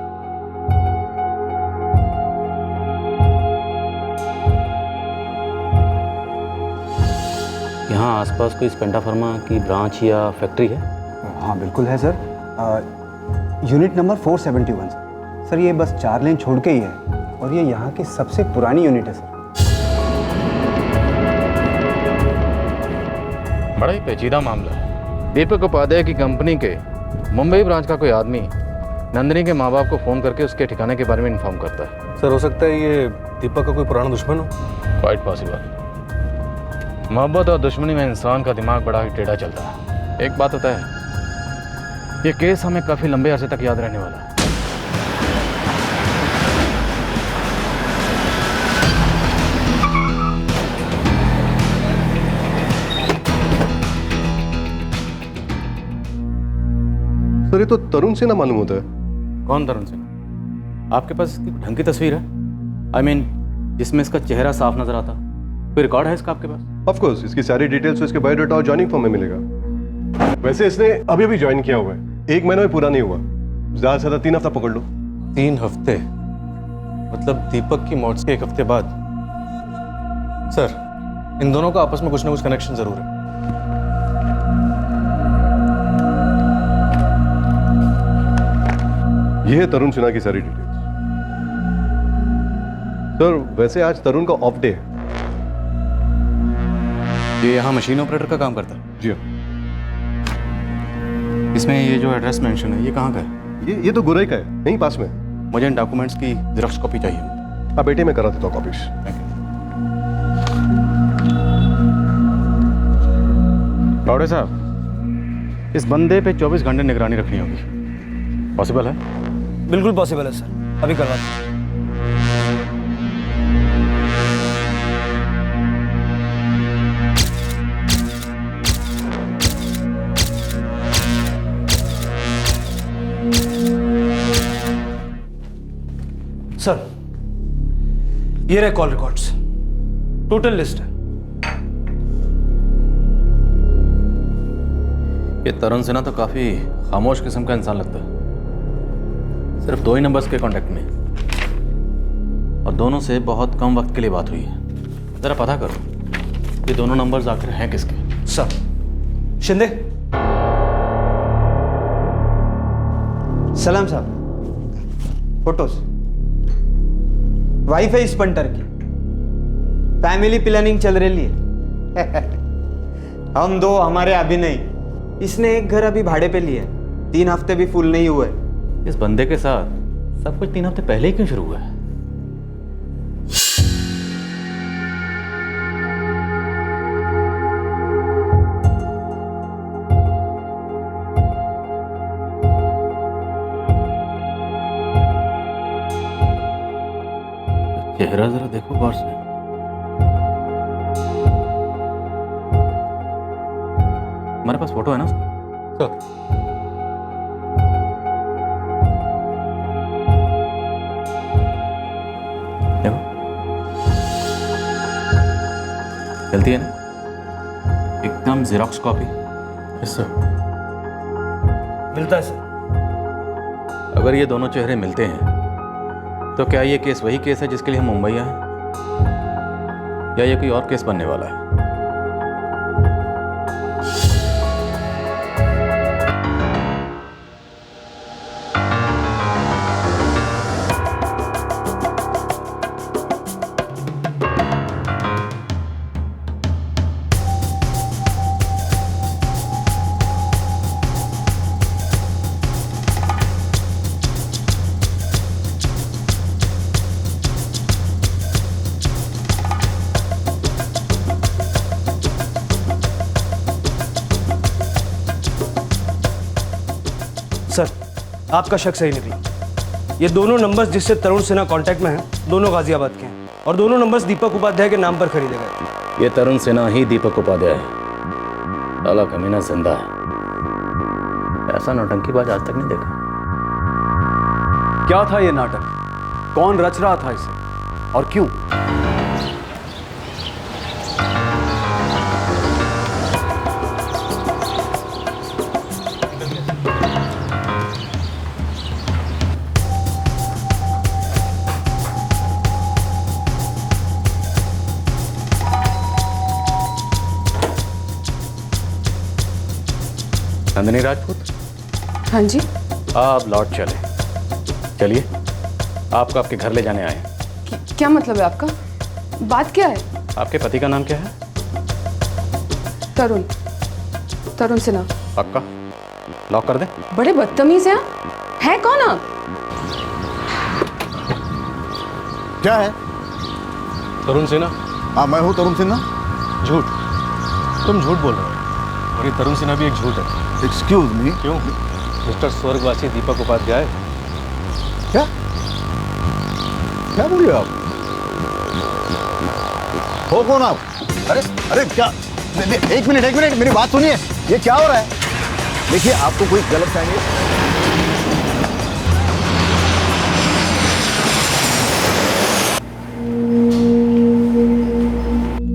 यहाँ आसपास कोई स्पेंटा फार्मा की ब्रांच या फैक्ट्री है? हाँ बिल्कुल है सर, यूनिट नंबर 471 सर। ये बस 4 लेन छोड़ के ही है और ये यहाँ की सबसे पुरानी यूनिट है सर। बड़ा ही पेचीदा मामला है। दीपक उपाध्याय की कंपनी के मुंबई ब्रांच का कोई आदमी नंदिनी के माँ बाप को फ़ोन करके उसके ठिकाने के बारे में इन्फॉर्म करता है। सर हो सकता है ये दीपक का कोई पुराना दुश्मन हो। Quite possible. मोहब्बत और दुश्मनी में इंसान का दिमाग बड़ा ही टेढ़ा चलता है। एक बात होता है, ये केस हमें काफ़ी लंबे अरसे तक याद रहने वाला है। सर ये तो तरुण सिन्हा मालूम होता है। कौन तरुण सिन्हा? आपके पास इसकी ढंग की तस्वीर है? I mean, जिसमें इसका चेहरा साफ नजर आता? कोई रिकॉर्ड है इसका आपके पास? ऑफ कोर्स, इसकी सारी डिटेल्स तो इसके बायोडाटा और ज्वाइनिंग फॉर्म में मिलेगा। वैसे इसने अभी अभी ज्वाइन किया हुआ है, 1 महीना भी पूरा नहीं हुआ। ज्यादा से ज्यादा 3 हफ्ता पकड़ लो। 3 हफ्ते? मतलब दीपक की मौत के 1 हफ्ते बाद? सर इन दोनों का आपस में कुछ ना कुछ कनेक्शन जरूर है। ये है तरुण सिन्हा की सारी डिटेल्स। सर वैसे आज तरुण का ऑफ डे है। ये यहाँ मशीन ऑपरेटर का काम करता है? जी। इसमें ये जो एड्रेस मेंशन है ये कहाँ का है? ये तो गुरई का है, यहीं पास में। मुझे इन डॉक्यूमेंट्स की जेरॉक्स कॉपी चाहिए। हाँ बेटे, मैं करा देता हूँ कॉपीज। पावड़े साहब, इस बंदे पे 24 घंटे निगरानी रखनी होगी। पॉसिबल है? बिल्कुल पॉसिबल है सर, अभी करवाते हैं। सर ये रहे कॉल रिकॉर्ड्स, टोटल लिस्ट है। ये तरुण सिन्हा तो काफी खामोश किस्म का इंसान लगता है। सिर्फ 2 ही नंबर्स के कांटेक्ट में और दोनों से बहुत कम वक्त के लिए बात हुई है। जरा पता करो ये दोनों नंबर्स आखिर हैं किसके। सर शिंदे। सलाम साहब, फोटोज वाइफ है इस पंटर की, फैमिली प्लानिंग चल रही है। हम दो, हमारे अभी नहीं। इसने एक घर अभी भाड़े पे लिया है, 3 हफ्ते भी फुल नहीं हुए। इस बंदे के साथ सब कुछ 3 हफ्ते पहले ही क्यों शुरू हुआ है? चेहरा जरा देखो गौर से। हमारे पास फोटो है ना उसका? देखो चलती है ना, एकदम जेरॉक्स कॉपी। Yes sir. मिलता है सर। अगर ये दोनों चेहरे मिलते हैं तो क्या ये केस वही केस है जिसके लिए हम मुंबई आए, या ये कोई और केस बनने वाला है? सर आपका शक सही निकला। ये दोनों नंबर्स जिससे तरुण सिन्हा कांटेक्ट में हैं, दोनों गाजियाबाद के हैं और दोनों नंबर्स दीपक उपाध्याय के नाम पर खरीदे गए। ये तरुण सिन्हा ही दीपक उपाध्याय है। साला कमीना जिंदा है। ऐसा नौटंकीबाज आज तक नहीं देखा। क्या था ये नाटक? कौन रच रहा था इसे और क्यों? नंदिनी राजपूत। हाँ जी। आप लौट चलिए, आपको आपके घर ले जाने आए हैं। क्या मतलब है आपका? बात क्या है? आपके पति का नाम क्या है? तरुण सिन्हा। पक्का लॉक कर दे। बड़े बदतमीज हैं। है कौन आप? क्या है? तरुण सिन्हा। हाँ मैं हूँ तरुण सिन्हा। झूठ, तुम झूठ बोल रहे हो और ये तरुण सिन्हा भी एक झूठ है। Excuse me. क्यों? मिस्टर स्वर्गवासी दीपक उपाध्याय। क्या क्या बोलिए आप? हो कौन आप? अरे क्या? एक मिनट मेरी बात सुनिए। ये क्या हो रहा है? देखिए आपको कोई गलत फहमी।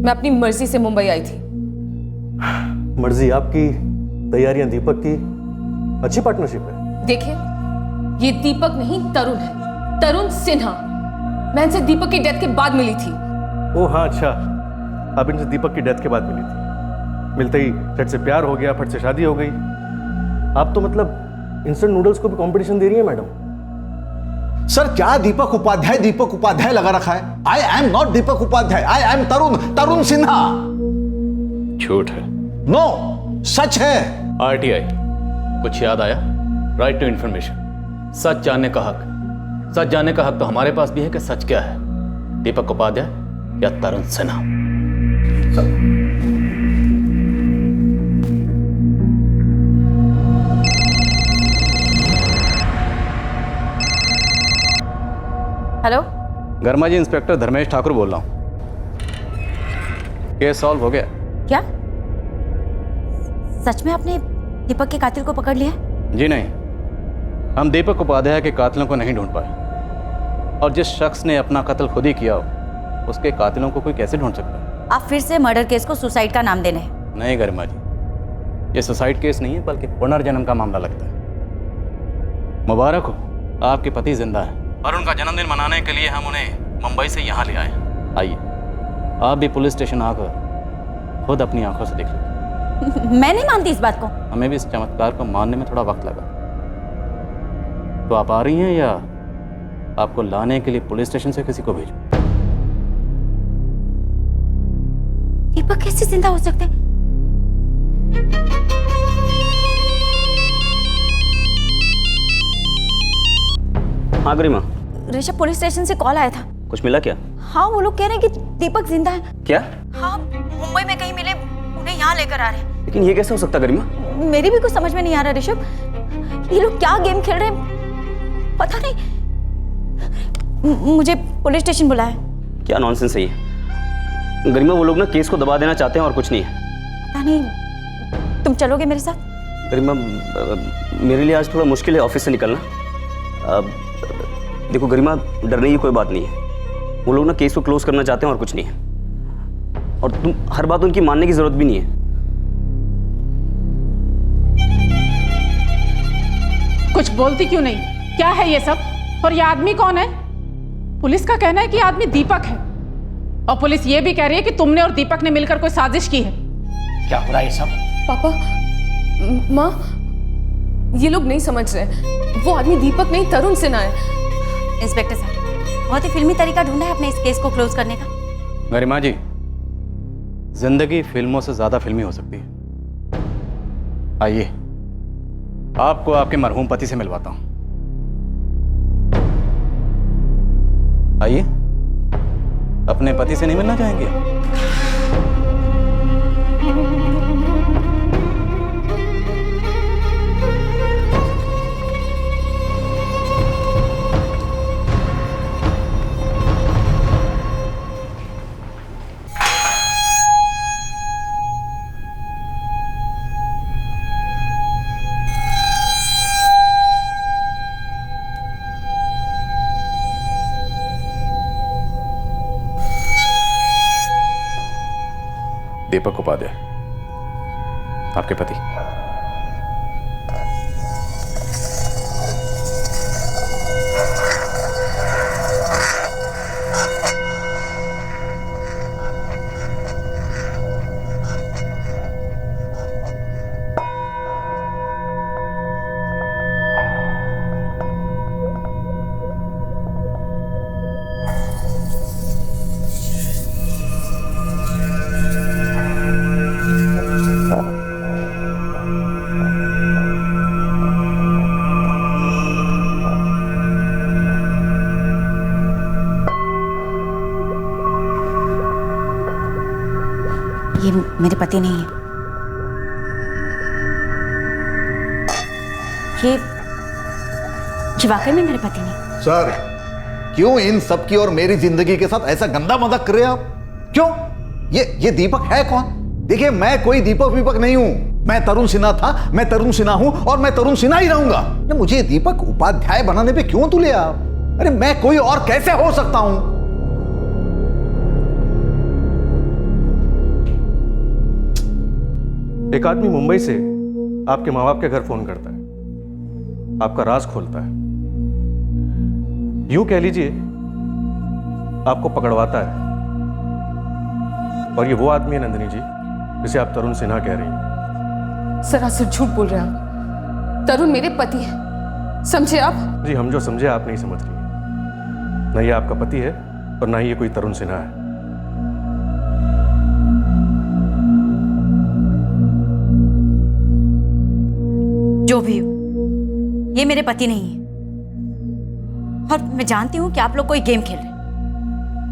मैं अपनी मर्जी से मुंबई आई थी। मर्जी आपकी, तैयारियां दीपक की। अच्छी पार्टनरशिप है। देखिए ये दीपक नहीं तरुण है, तरुण सिन्हा। मैं इनसे दीपक की डेथ के बाद मिली थी। ओह हाँ, अच्छा आप इनसे दीपक की डेथ के बाद मिली थी। मिलते ही फट से प्यार हो गया, फट से शादी हो गई। आप तो मतलब इंस्टेंट नूडल्स को भी कंपटीशन दे रही है मैडम। सर क्या दीपक उपाध्याय लगा रखा है? I am not Deepak Upadhyay, I am Tarun Sinha. झूठ है। नो, सच है। आरटीआई, कुछ याद आया? राइट टू इंफॉर्मेशन, सच जानने का हक। सच जानने का हक तो हमारे पास भी है कि सच क्या है, दीपक उपाध्याय या तरुण सिन्हा। हेलो, गर्मा जी, इंस्पेक्टर धर्मेश ठाकुर बोल रहा हूँ। केस सॉल्व हो गया? क्या सच में आपने दीपक के कातिल को पकड़ लिया? जी नहीं, हम दीपक उपाध्याय के कातिलों को नहीं ढूंढ पाए, और जिस शख्स ने अपना कत्ल खुद ही किया हो उसके कातिलों को कोई कैसे ढूंढ सकता है? आप फिर से मर्डर केस को सुसाइड का नाम देने हैं। नहीं गरिमा जी, ये सुसाइड केस नहीं है बल्कि पुनर्जन्म का मामला लगता है। मुबारक हो, आपके पति जिंदा है और उनका जन्मदिन मनाने के लिए हम उन्हें मुंबई से यहाँ ले आए हैं। आइए, आप भी पुलिस स्टेशन आकर खुद अपनी आंखों से देख लीजिए। मैं नहीं मानती इस बात को। हमें भी इस चमत्कार को मानने में थोड़ा वक्त लगा। तो आप आ रही हैं या आपको लाने के लिए पुलिस स्टेशन से किसी को भेजूं? दीपक कैसे जिंदा हो सकते हैं? हाँ गरिमा, ऋषभ, पुलिस स्टेशन से कॉल आया था। कुछ मिला क्या? हाँ, वो लोग कह रहे हैं कि दीपक जिंदा है। क्या? हाँ, मुंबई में कहीं मिले, उन्हें यहाँ लेकर आ रहे हैं। लेकिन ये कैसे हो सकता गरिमा? मेरी भी कुछ समझ में नहीं आ रहा ऋषभ, ये लोग क्या गेम खेल रहे हैं पता नहीं। मुझे पुलिस स्टेशन बुलाया। क्या नॉनसेंस है ये गरिमा? वो लोग ना केस को दबा देना चाहते हैं और कुछ नहीं है। पता नहीं, तुम चलोगे मेरे साथ? गरिमा, मेरे लिए आज थोड़ा मुश्किल है ऑफिस से निकलना। देखो गरिमा, डरने की कोई बात नहीं है। वो लोग ना केस को क्लोज करना चाहते हैं और कुछ नहीं है, और तुम हर बात उनकी मानने की जरूरत भी नहीं है। कुछ बोलती क्यों नहीं? क्या है ये सब? और ये आदमी कौन है? पुलिस का कहना है कि आदमी दीपक है, और पुलिस ये भी कह रही है कि तुमने और दीपक ने मिलकर कोई साजिश की है। क्या हो रहा है ये सब? पापा, माँ, ये लोग नहीं समझ रहे। वो आदमी दीपक नहीं, तरुण सिन्हा है। इंस्पेक्टर साहब, बहुत ही फिल्मी तरीका ढूंढा है अपने इस केस को क्लोज करने का। गरिमा जी, जिंदगी फिल्मों से ज्यादा फिल्मी हो सकती है। आइए, आपको आपके मरहूम पति से मिलवाता हूं। आइए, अपने पति से नहीं मिलना चाहेंगे? दीपक उपाध्याय, आपके पति। ये मेरे पति नहीं है। ये वाकई में मेरे पति नहीं। सर, क्यों इन सब की और मेरी जिंदगी के साथ ऐसा गंदा मजाक कर रहे हैं आप? क्यों? ये दीपक है कौन? देखिए, मैं कोई दीपक नहीं हूं। मैं तरुण सिन्हा था, मैं तरुण सिन्हा हूं, और मैं तरुण सिन्हा ही रहूंगा। मुझे दीपक उपाध्याय बनाने पे क्यों तुले आप? अरे मैं कोई और कैसे हो सकता हूं? एक आदमी मुंबई से आपके माँ बाप के घर फोन करता है, आपका राज खोलता है, यूं कह लीजिए आपको पकड़वाता है। और ये वो आदमी है नंदिनी जी जिसे आप तरुण सिन्हा कह रही हैं। सरासर झूठ बोल रहे हैं आप। तरुण मेरे पति है, समझे आप? जी, हम जो समझे आप नहीं समझ रही हैं। न ये आपका पति है और ना ही ये कोई तरुण सिन्हा है। जो भी हो, ये मेरे पति नहीं है। और मैं जानती हूं कि आप लोग कोई गेम खेल रहे हैं।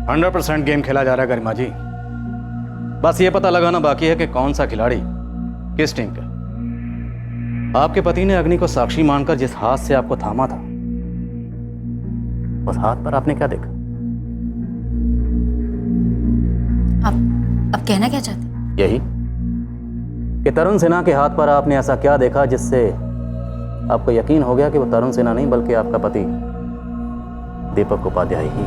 100% गेम खेला जा रहा है गरिमा जी। बस ये पता लगाना बाकी है कि कौन सा खिलाड़ी किस टीम का। आपके पति ने अग्नि को साक्षी मानकर जिस हाथ से आपको थामा था, उस हाथ पर आपने क्या देखा? अब कहना क्या चाहते हैं? यही कि तरुण सिन्हा के हाथ पर आपने ऐसा क्या देखा जिससे आपको यकीन हो गया कि वो तरुण सिन्हा नहीं बल्कि आपका पति दीपक उपाध्याय ही।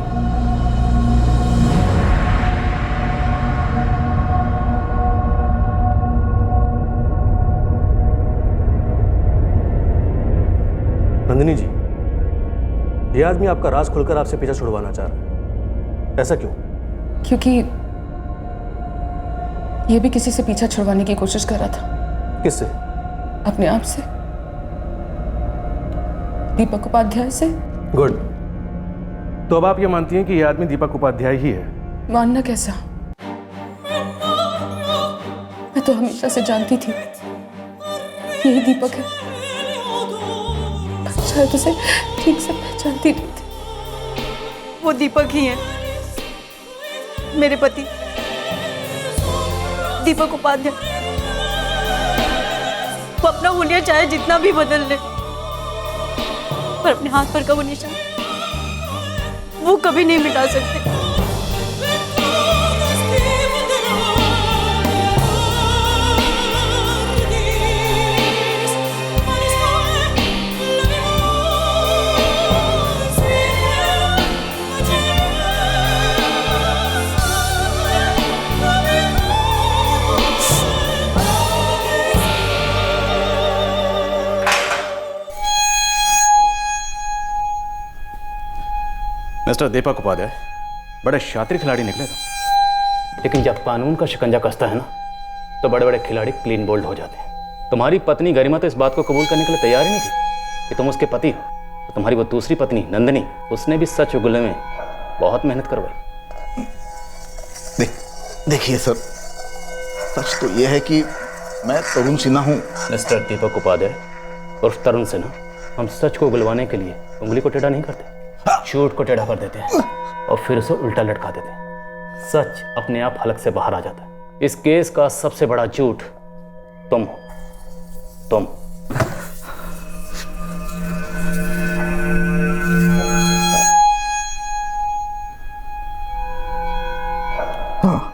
नंदिनी जी, ये आदमी आपका राज खुलकर आपसे पीछा छुड़वाना चाह रहा है, ऐसा क्यों? क्योंकि ये भी किसी से पीछा छुड़वाने की कोशिश कर रहा था। किससे? अपने आप से, दीपक उपाध्याय से। गुड। तो अब आप ये मानती हैं कि ये आदमी दीपक उपाध्याय ही है? मानना कैसा? मैं तो हमेशा से जानती थी यही दीपक है। शायद उसे ठीक से पहचानती नहीं थी। वो दीपक ही है, मेरे पति दीपक उपाध्याय। वो अपना हुलिया चाहे जितना भी बदल ले, पर अपने हाथ पर का वो निशान वो कभी नहीं मिटा सकते। मिस्टर दीपक उपाध्याय बड़े शातिर खिलाड़ी निकले थे, लेकिन जब कानून का शिकंजा कसता है ना, तो बड़े बड़े खिलाड़ी क्लीन बोल्ड हो जाते हैं। तुम्हारी पत्नी गरिमा तो इस बात को कबूल करने के लिए तैयार ही नहीं थी कि तुम उसके पति हो। तो तुम्हारी वो दूसरी पत्नी नंदिनी, उसने भी सच उगलने में बहुत मेहनत करवाई। देखिए सर, सच तो यह है कि मैं तरुण सिन्हा हूँ। मिस्टर दीपक उपाध्याय और तरुण सिन्हा, हम सच को उगलवाने के लिए उंगली को टेढ़ा नहीं करते, झूठ को टेढ़ा कर देते हैं और फिर उसे उल्टा लटका देते हैं। सच अपने आप हलक से बाहर आ जाता है। इस केस का सबसे बड़ा झूठ तुम हो। तुम हाँ,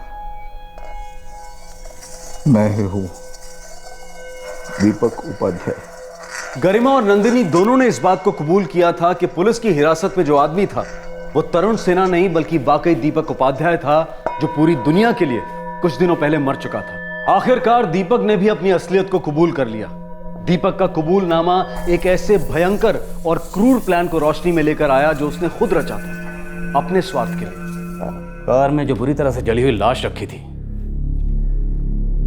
मैं हूँ दीपक उपाध्याय। गरिमा और नंदिनी दोनों ने इस बात को कबूल किया था कि पुलिस की हिरासत में जो आदमी था वो तरुण सिन्हा नहीं बल्कि वाकई दीपक उपाध्याय था, जो पूरी दुनिया के लिए कुछ दिनों पहले मर चुका था। आखिरकार दीपक ने भी अपनी असलियत को कबूल कर लिया। दीपक का कबूलनामा एक ऐसे भयंकर और क्रूर प्लान को रोशनी में लेकर आया जो उसने खुद रचा था अपने स्वार्थ के लिए। कार में जो बुरी तरह से जली हुई लाश रखी थी,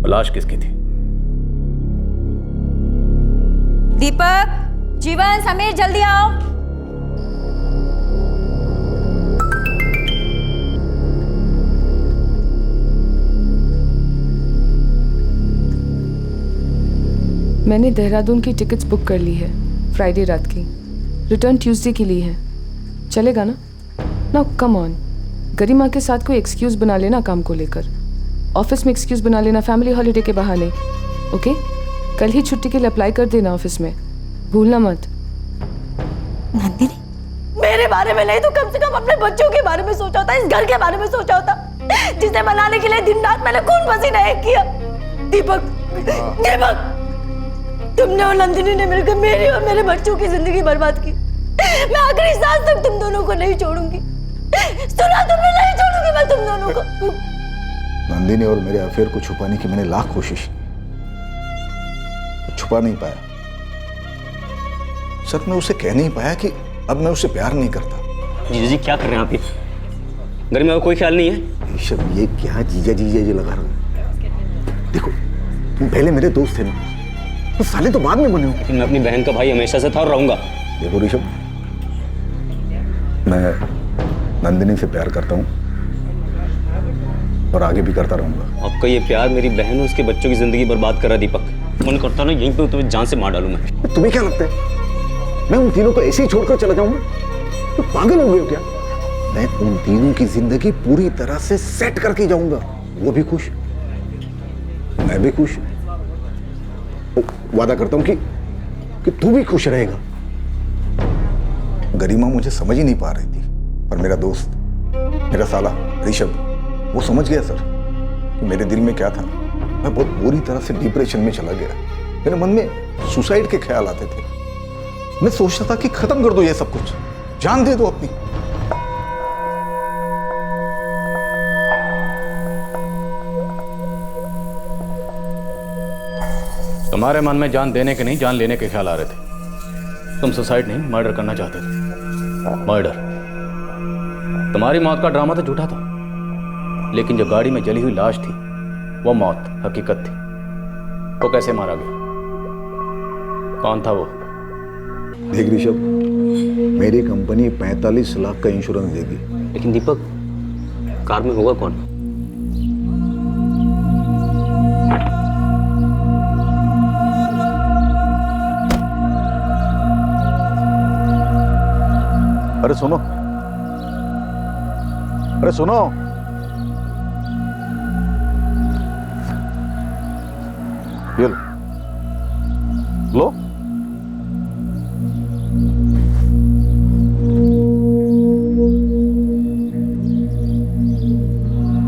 वो लाश किसकी थी? दीपक, जीवन, समीर, जल्दी आओ। मैंने देहरादून की टिकट्स बुक कर ली है, फ्राइडे रात की। रिटर्न ट्यूसडे की ली है। चलेगा ना? Now come on. गरिमा के साथ कोई एक्सक्यूज बना लेना काम को लेकर। ऑफिस में एक्सक्यूज बना लेना फैमिली हॉलीडे के बहाने। ओके? कल ही छुट्टी के लिए अप्लाई कर देना ऑफिस में, भूलना मत। नंदिनी, मेरे बारे में नहीं तो कम से कम अपने बच्चों के बारे में सोचा होता, इस घर के बारे में सोचा होता, जिसे बनाने के लिए दिन रात मैंने खून पसीना एक किया। दीपक, दीपक, तुमने और नंदिनी ने मिलकर मेरी और मेरे बच्चों की जिंदगी बर्बाद की। मैं आखिरी सांस तक तुम दोनों को नहीं छोड़ूंगी। सुना तुमने? नहीं छोड़ूंगी मैं तुम दोनों को। नंदिनी और मेरे अफेयर को छुपाने की मैंने लाख कोशिश की, छुपा नहीं पाया। सर, मैं उसे कह नहीं पाया कि अब मैं उसे प्यार नहीं करता। जीजा जी क्या कर रहे हैं आप? ये गरिमा का कोई ख्याल नहीं है? ऋषभ, ये क्या जीजा जी लगा रहे हो? देखो, तुम पहले मेरे दोस्त थे ना, तो साले तो बाद में बने हो। लेकिन मैं अपनी बहन का भाई हमेशा से था और रहूंगा। देखो ऋषभ, मैं नंदिनी से प्यार करता हूँ और आगे भी करता रहूंगा। आपका ये प्यार मेरी बहन और उसके बच्चों की जिंदगी बर्बाद कर रहा है दीपक। मन करता ना यहीं पे तुम्हें जान से मार डालूं मैं। तुम्हें क्या लगता है मैं उन तीनों को ऐसे ही छोड़कर चला जाऊंगा? तो पागल हो गए हो क्या? मैं उन तीनों की जिंदगी पूरी तरह से सेट करके जाऊंगा। वो भी खुश, मैं भी खुश। वादा करता हूं कि तू भी खुश रहेगा। गरिमा मुझे समझ ही नहीं पा रही थी, पर मेरा दोस्त, मेरा साला ऋषभ, वो समझ गया सर कि मेरे दिल में क्या था। मैं बहुत बुरी तरह से डिप्रेशन में चला गया। मेरे मन में सुसाइड के ख्याल आते थे। मैं सोचता था कि खत्म कर दो ये सब कुछ, जान दे दो अपनी। तुम्हारे मन में जान देने के नहीं, जान लेने के ख्याल आ रहे थे। तुम सुसाइड नहीं, मर्डर करना चाहते थे। मर्डर। तुम्हारी मौत का ड्रामा तो झूठा था, लेकिन जो गाड़ी में जली हुई लाश थी वो मौत हकीकत थी। वो कैसे मारा गया? कौन था वो? देख ऋषभ, मेरी कंपनी 45 लाख का इंश्योरेंस देगी। लेकिन दीपक, कार में होगा कौन? अरे सुनो, अरे सुनो, ये लो।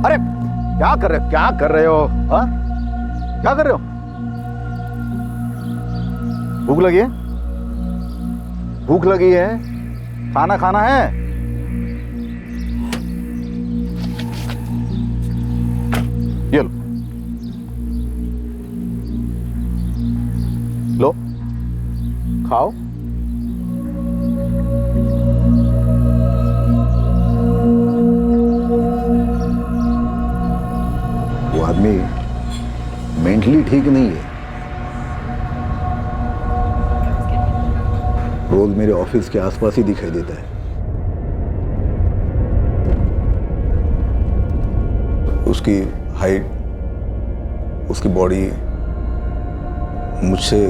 अरे क्या कर रहे हो? क्या कर रहे हो? हाँ, क्या कर रहे हो? भूख लगी है? भूख लगी है? खाना खाना है? ये लो, खाओ। वो आदमी मेंटली ठीक नहीं है। रोज मेरे ऑफिस के आसपास ही दिखाई देता है। उसकी हाइट, उसकी बॉडी मुझसे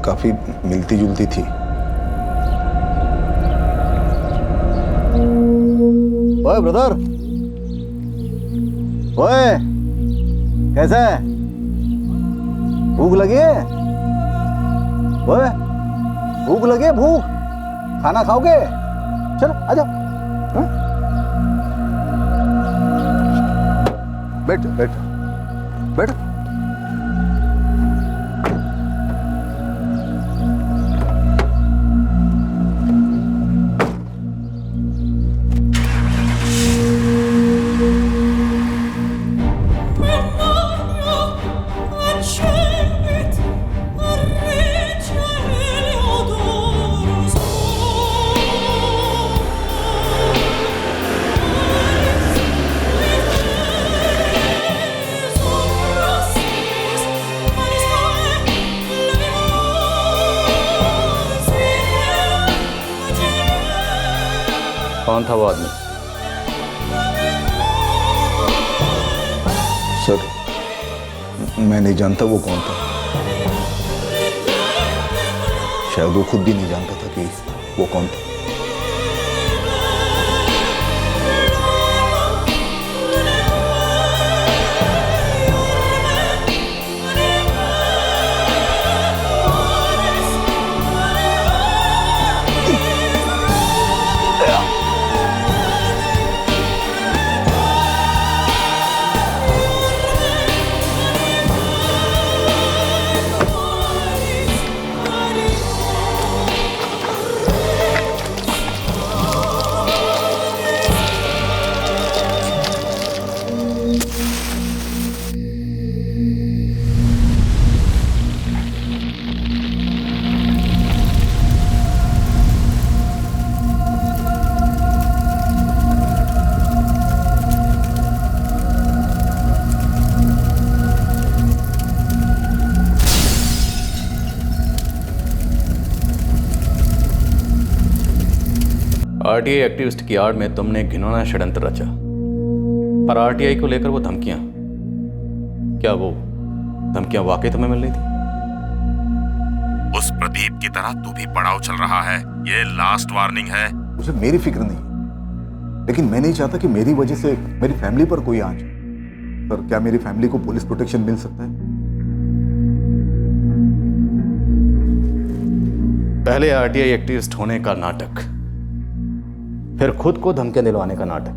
काफी मिलती जुलती थी। ओए ब्रदर, ओए कैसा है? भूख लगी है? ओए भूख लगी है? भूख, खाना खाओगे? चलो आ जाओ। हाँ? बैठ बैठ बैठ। कौन था वो आदमी? सर, मैं नहीं जानता वो कौन था। शायद वो खुद भी नहीं जानता था कि वो कौन था। आरटीआई एक्टिविस्ट की आड़ में तुमने घिनौना षड्यंत्र रचा, पर आरटीआई को लेकर वो धमकियां, क्या वो धमकियां वाकई तुम्हें मिल रही थी? उस प्रदीप की तरह तू भी पड़ाव चल रहा है, ये लास्ट वार्निंग है। मुझे मेरी फिक्र नहीं, लेकिन मैं नहीं चाहता कि मेरी वजह से मेरी फैमिली पर कोई आंच। सर, क्या मेरी फैमिली को पुलिस प्रोटेक्शन मिल सकता है? पहले आरटीआई एक्टिविस्ट होने का नाटक, फिर खुद को धमकियां दिलवाने का नाटक,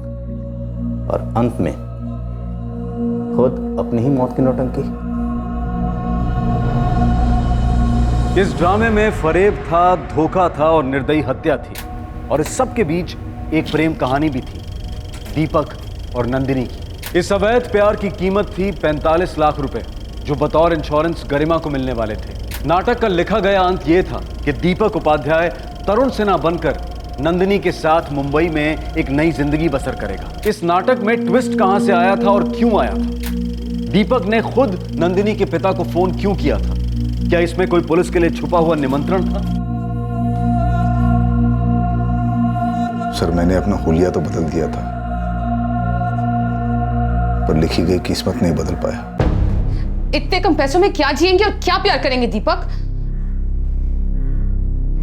और अंत में खुद अपनी ही मौत की नौटंकी। इस ड्रामे में फरेब था, धोखा था और निर्दयी हत्या थी, और इस सब के बीच एक प्रेम कहानी भी थी, दीपक और नंदिनी की। इस अवैध प्यार की कीमत थी 45 लाख रुपए, जो बतौर इंश्योरेंस गरिमा को मिलने वाले थे। नाटक का लिखा गया अंत यह था कि दीपक उपाध्याय तरुण सिन्हा बनकर नंदिनी के साथ मुंबई में एक नई जिंदगी बसर करेगा। इस नाटक में ट्विस्ट कहां से आया था और क्यों आया था? दीपक ने खुद नंदिनी के पिता को फोन क्यों किया था? क्या इसमें कोई पुलिस के लिए छुपा हुआ निमंत्रण था? सर, मैंने अपना हुलिया तो बदल दिया था, पर लिखी गई किस्मत नहीं बदल पाया। इतने कम पैसों में क्या जिएंगे और क्या प्यार करेंगे दीपक?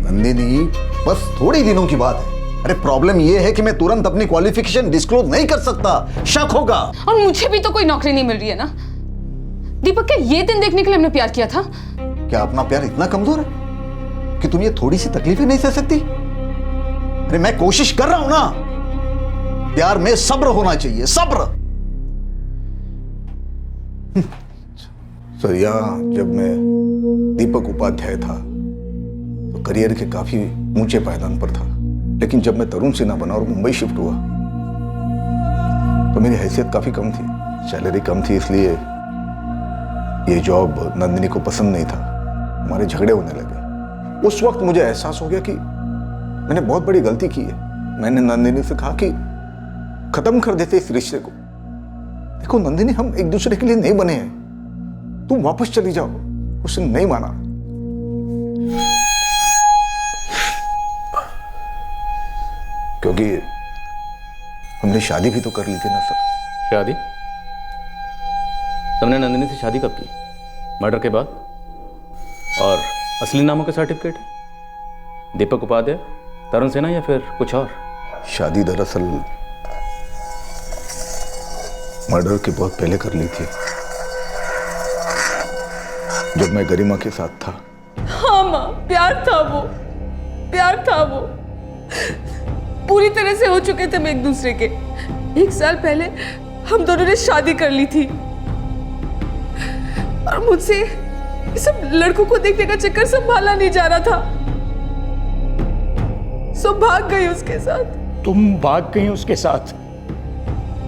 नंदिनी, बस थोड़ी दिनों की बात है। अरे प्रॉब्लम यह है कि मैं तुरंत अपनी क्वालिफिकेशन डिस्क्लोज नहीं कर सकता, शक होगा। और मुझे भी तो कोई नौकरी नहीं मिल रही है ना। दीपक, क्या ये दिन देखने के लिए हमने प्यार किया था? क्या अपना प्यार इतना कमजोर है कि तुम ये थोड़ी सी तकलीफें नहीं सह सकती? अरे मैं कोशिश कर रहा हूं ना। प्यार में सब्र होना चाहिए, सब्र। सर, यहां जब मैं दीपक उपाध्याय था तो करियर के काफी ऊंचे पायदान पर था, लेकिन जब मैं तरुण सिन्हा बना और मुंबई शिफ्ट हुआ तो मेरी हैसियत काफी कम थी, सैलरी कम थी, इसलिए ये जॉब नंदिनी को पसंद नहीं था। हमारे झगड़े होने लगे। उस वक्त मुझे एहसास हो गया कि मैंने बहुत बड़ी गलती की है। मैंने नंदिनी से कहा कि खत्म कर देते इस रिश्ते को। देखो नंदिनी, हम एक दूसरे के लिए नहीं बने हैं, तुम वापस चली जाओ। उसने नहीं माना। क्योंकि हमने शादी भी तो कर ली थी ना सर। शादी? तुमने नंदिनी से शादी कब की? मर्डर के बाद? और असली नामों के सर्टिफिकेट? दीपक उपाध्याय, तरुण सिन्हा या फिर कुछ और? शादी दरअसल मर्डर के बहुत पहले कर ली थी, जब मैं गरिमा के साथ था। हाँ माँ, प्यार था वो, प्यार था वो। पूरी तरह से हो चुके थे हम एक दूसरे के। 1 साल पहले हम दोनों ने शादी कर ली थी, और मुझसे सब लड़कों को देखने का चक्कर संभाला नहीं जा रहा था। सो भाग गई उसके साथ। तुम भाग गई उसके साथ,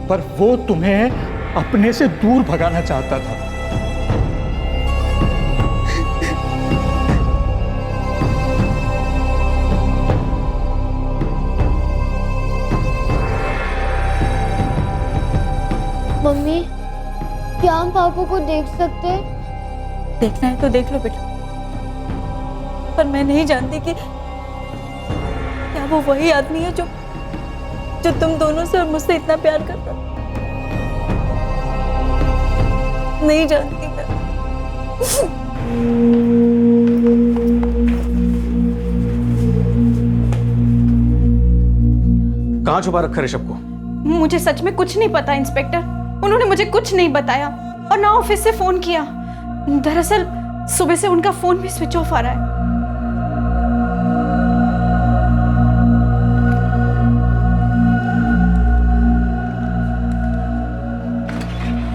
पर वो तुम्हें अपने से दूर भगाना चाहता था। मम्मी, क्या हम पापा को देख सकते हैं? देखना है तो देख लो बेटा, पर मैं नहीं जानती कि क्या वो वही आदमी है जो तुम दोनों से और मुझसे इतना प्यार करता। नहीं जानती मैं। कहां छुपा रखा ऋषभ को? मुझे सच में कुछ नहीं पता इंस्पेक्टर, उन्होंने मुझे कुछ नहीं बताया और ना ऑफिस से फोन किया। दरअसल सुबह से उनका फोन भी स्विच ऑफ आ रहा है।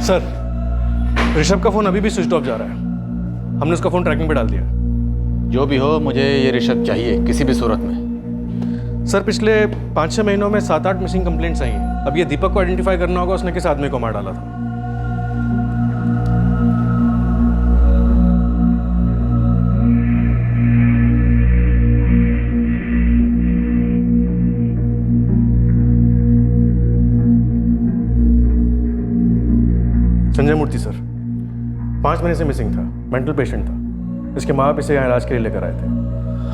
सर, ऋषभ का फोन अभी भी स्विच ऑफ जा रहा है। हमने उसका फोन ट्रैकिंग पे डाल दिया। जो भी हो, मुझे ये ऋषभ चाहिए किसी भी सूरत में। सर, पिछले 5-6 महीनों में 7-8 मिसिंग कंप्लेंट्स आई हैं। अब ये दीपक को आइडेंटिफाई करना होगा, उसने किस आदमी को मार डाला था। संजय मूर्ति सर, 5 महीने से मिसिंग था, मेंटल पेशेंट था। इसके माँ बाप इसे यहाँ इलाज के लिए लेकर आए थे।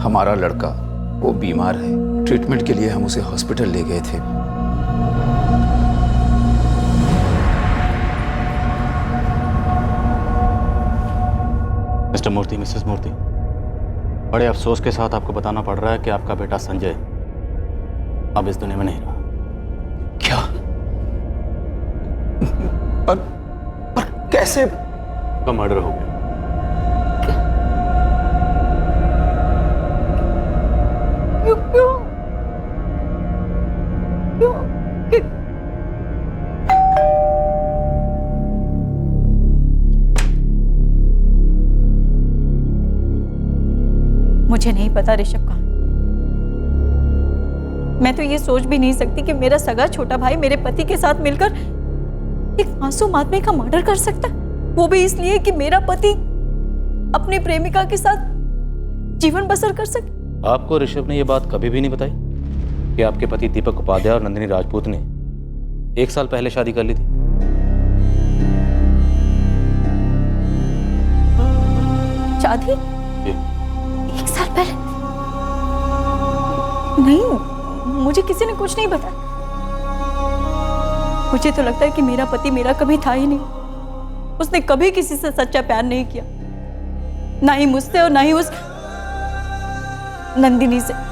हमारा लड़का वो बीमार है, ट्रीटमेंट के लिए हम उसे हॉस्पिटल ले गए थे। मिस्टर मूर्ति, मिसेस मूर्ति, बड़े अफसोस के साथ आपको बताना पड़ रहा है कि आपका बेटा संजय अब इस दुनिया में नहीं रहा। क्या? पर कैसे? उसका मर्डर हो गया। क्यों क्यों क्यों कि- मुझे नहीं पता ऋषभ कहाँ है। मैं तो ये सोच भी नहीं सकती कि मेरा सगा छोटा भाई मेरे पति के साथ मिलकर एक मासूम आदमी का मर्डर कर सकता है, वो भी इसलिए कि मेरा पति अपनी प्रेमिका के साथ जीवन बसर कर सके। आपको ऋषभ ने यह बात कभी भी नहीं बताई कि आपके पति दीपक उपाध्याय और नंदिनी राजपूत ने 1 साल पहले शादी कर ली थी? शादी 1 साल पहले? नहीं, मुझे किसी ने कुछ नहीं बताया। मुझे तो लगता है कि मेरा पति मेरा कभी था ही नहीं। उसने कभी किसी से सच्चा प्यार नहीं किया, ना ही मुझसे और ना ही उस नंदिनी से।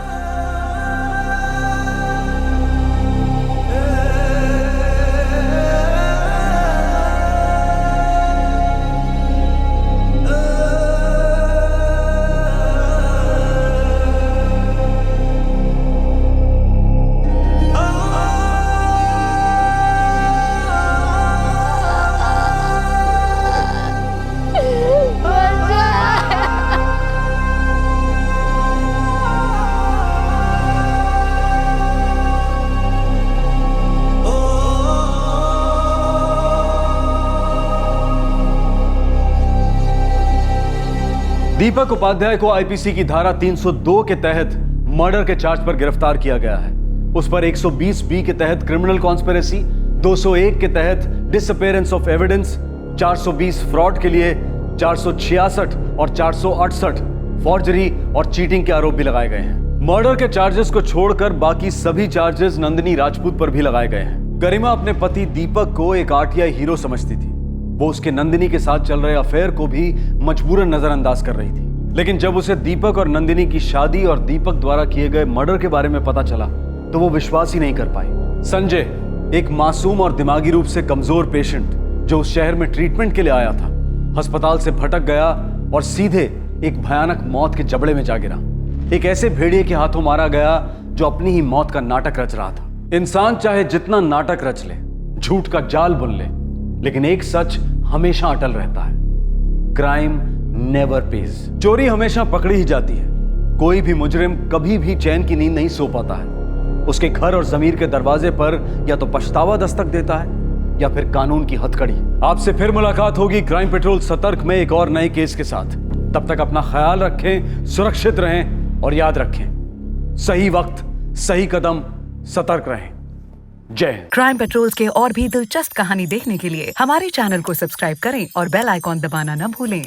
दीपक उपाध्याय को आईपीसी की धारा 302 के तहत मर्डर के चार्ज पर गिरफ्तार किया गया है। उस पर 120 बी के तहत क्रिमिनल कॉन्स्पिरेसी, 201 के तहत डिसअपीयरेंस ऑफ एविडेंस, 420 फ्रॉड के लिए, 466 और 468 फॉर्जरी और चीटिंग के आरोप भी लगाए गए हैं। मर्डर के चार्जेस को छोड़कर बाकी सभी चार्जेस नंदिनी राजपूत पर भी लगाए गए हैं। गरिमा अपने पति दीपक को एक आरटीआई हीरो समझती थी। वो उसके नंदिनी के साथ चल रहे अफेयर को भी मजबूरन नजरअंदाज कर रही थी। लेकिन जब उसे दीपक और नंदिनी की शादी और दीपक द्वारा किए गए मर्डर के बारे में पता चला तो वो विश्वास ही नहीं कर पाई। संजय, एक मासूम और दिमागी रूप से कमजोर पेशेंट जो उस शहर में ट्रीटमेंट के लिए आया था, अस्पताल से भटक गया और सीधे एक भयानक मौत के जबड़े में जा गिरा। एक ऐसे भेड़िए के हाथों मारा गया जो अपनी ही मौत का नाटक रच रहा था। इंसान चाहे जितना नाटक रच ले, झूठ का जाल बुन ले, लेकिन एक सच हमेशा अटल रहता है, क्राइम नेवर पेज। चोरी हमेशा पकड़ी ही जाती है। कोई भी मुजरिम कभी भी चैन की नींद नहीं सो पाता है। उसके घर और जमीर के दरवाजे पर या तो पछतावा दस्तक देता है या फिर कानून की हथकड़ी। आपसे फिर मुलाकात होगी क्राइम पेट्रोल सतर्क में एक और नए केस के साथ। तब तक अपना ख्याल रखें, सुरक्षित रहें और याद रखें, सही वक्त, सही कदम, सतर्क रहें। जय हिंद। क्राइम पेट्रोल के और भी दिलचस्प कहानी देखने के लिए हमारे चैनल को सब्सक्राइब करें और बेल आइकॉन दबाना न भूलें।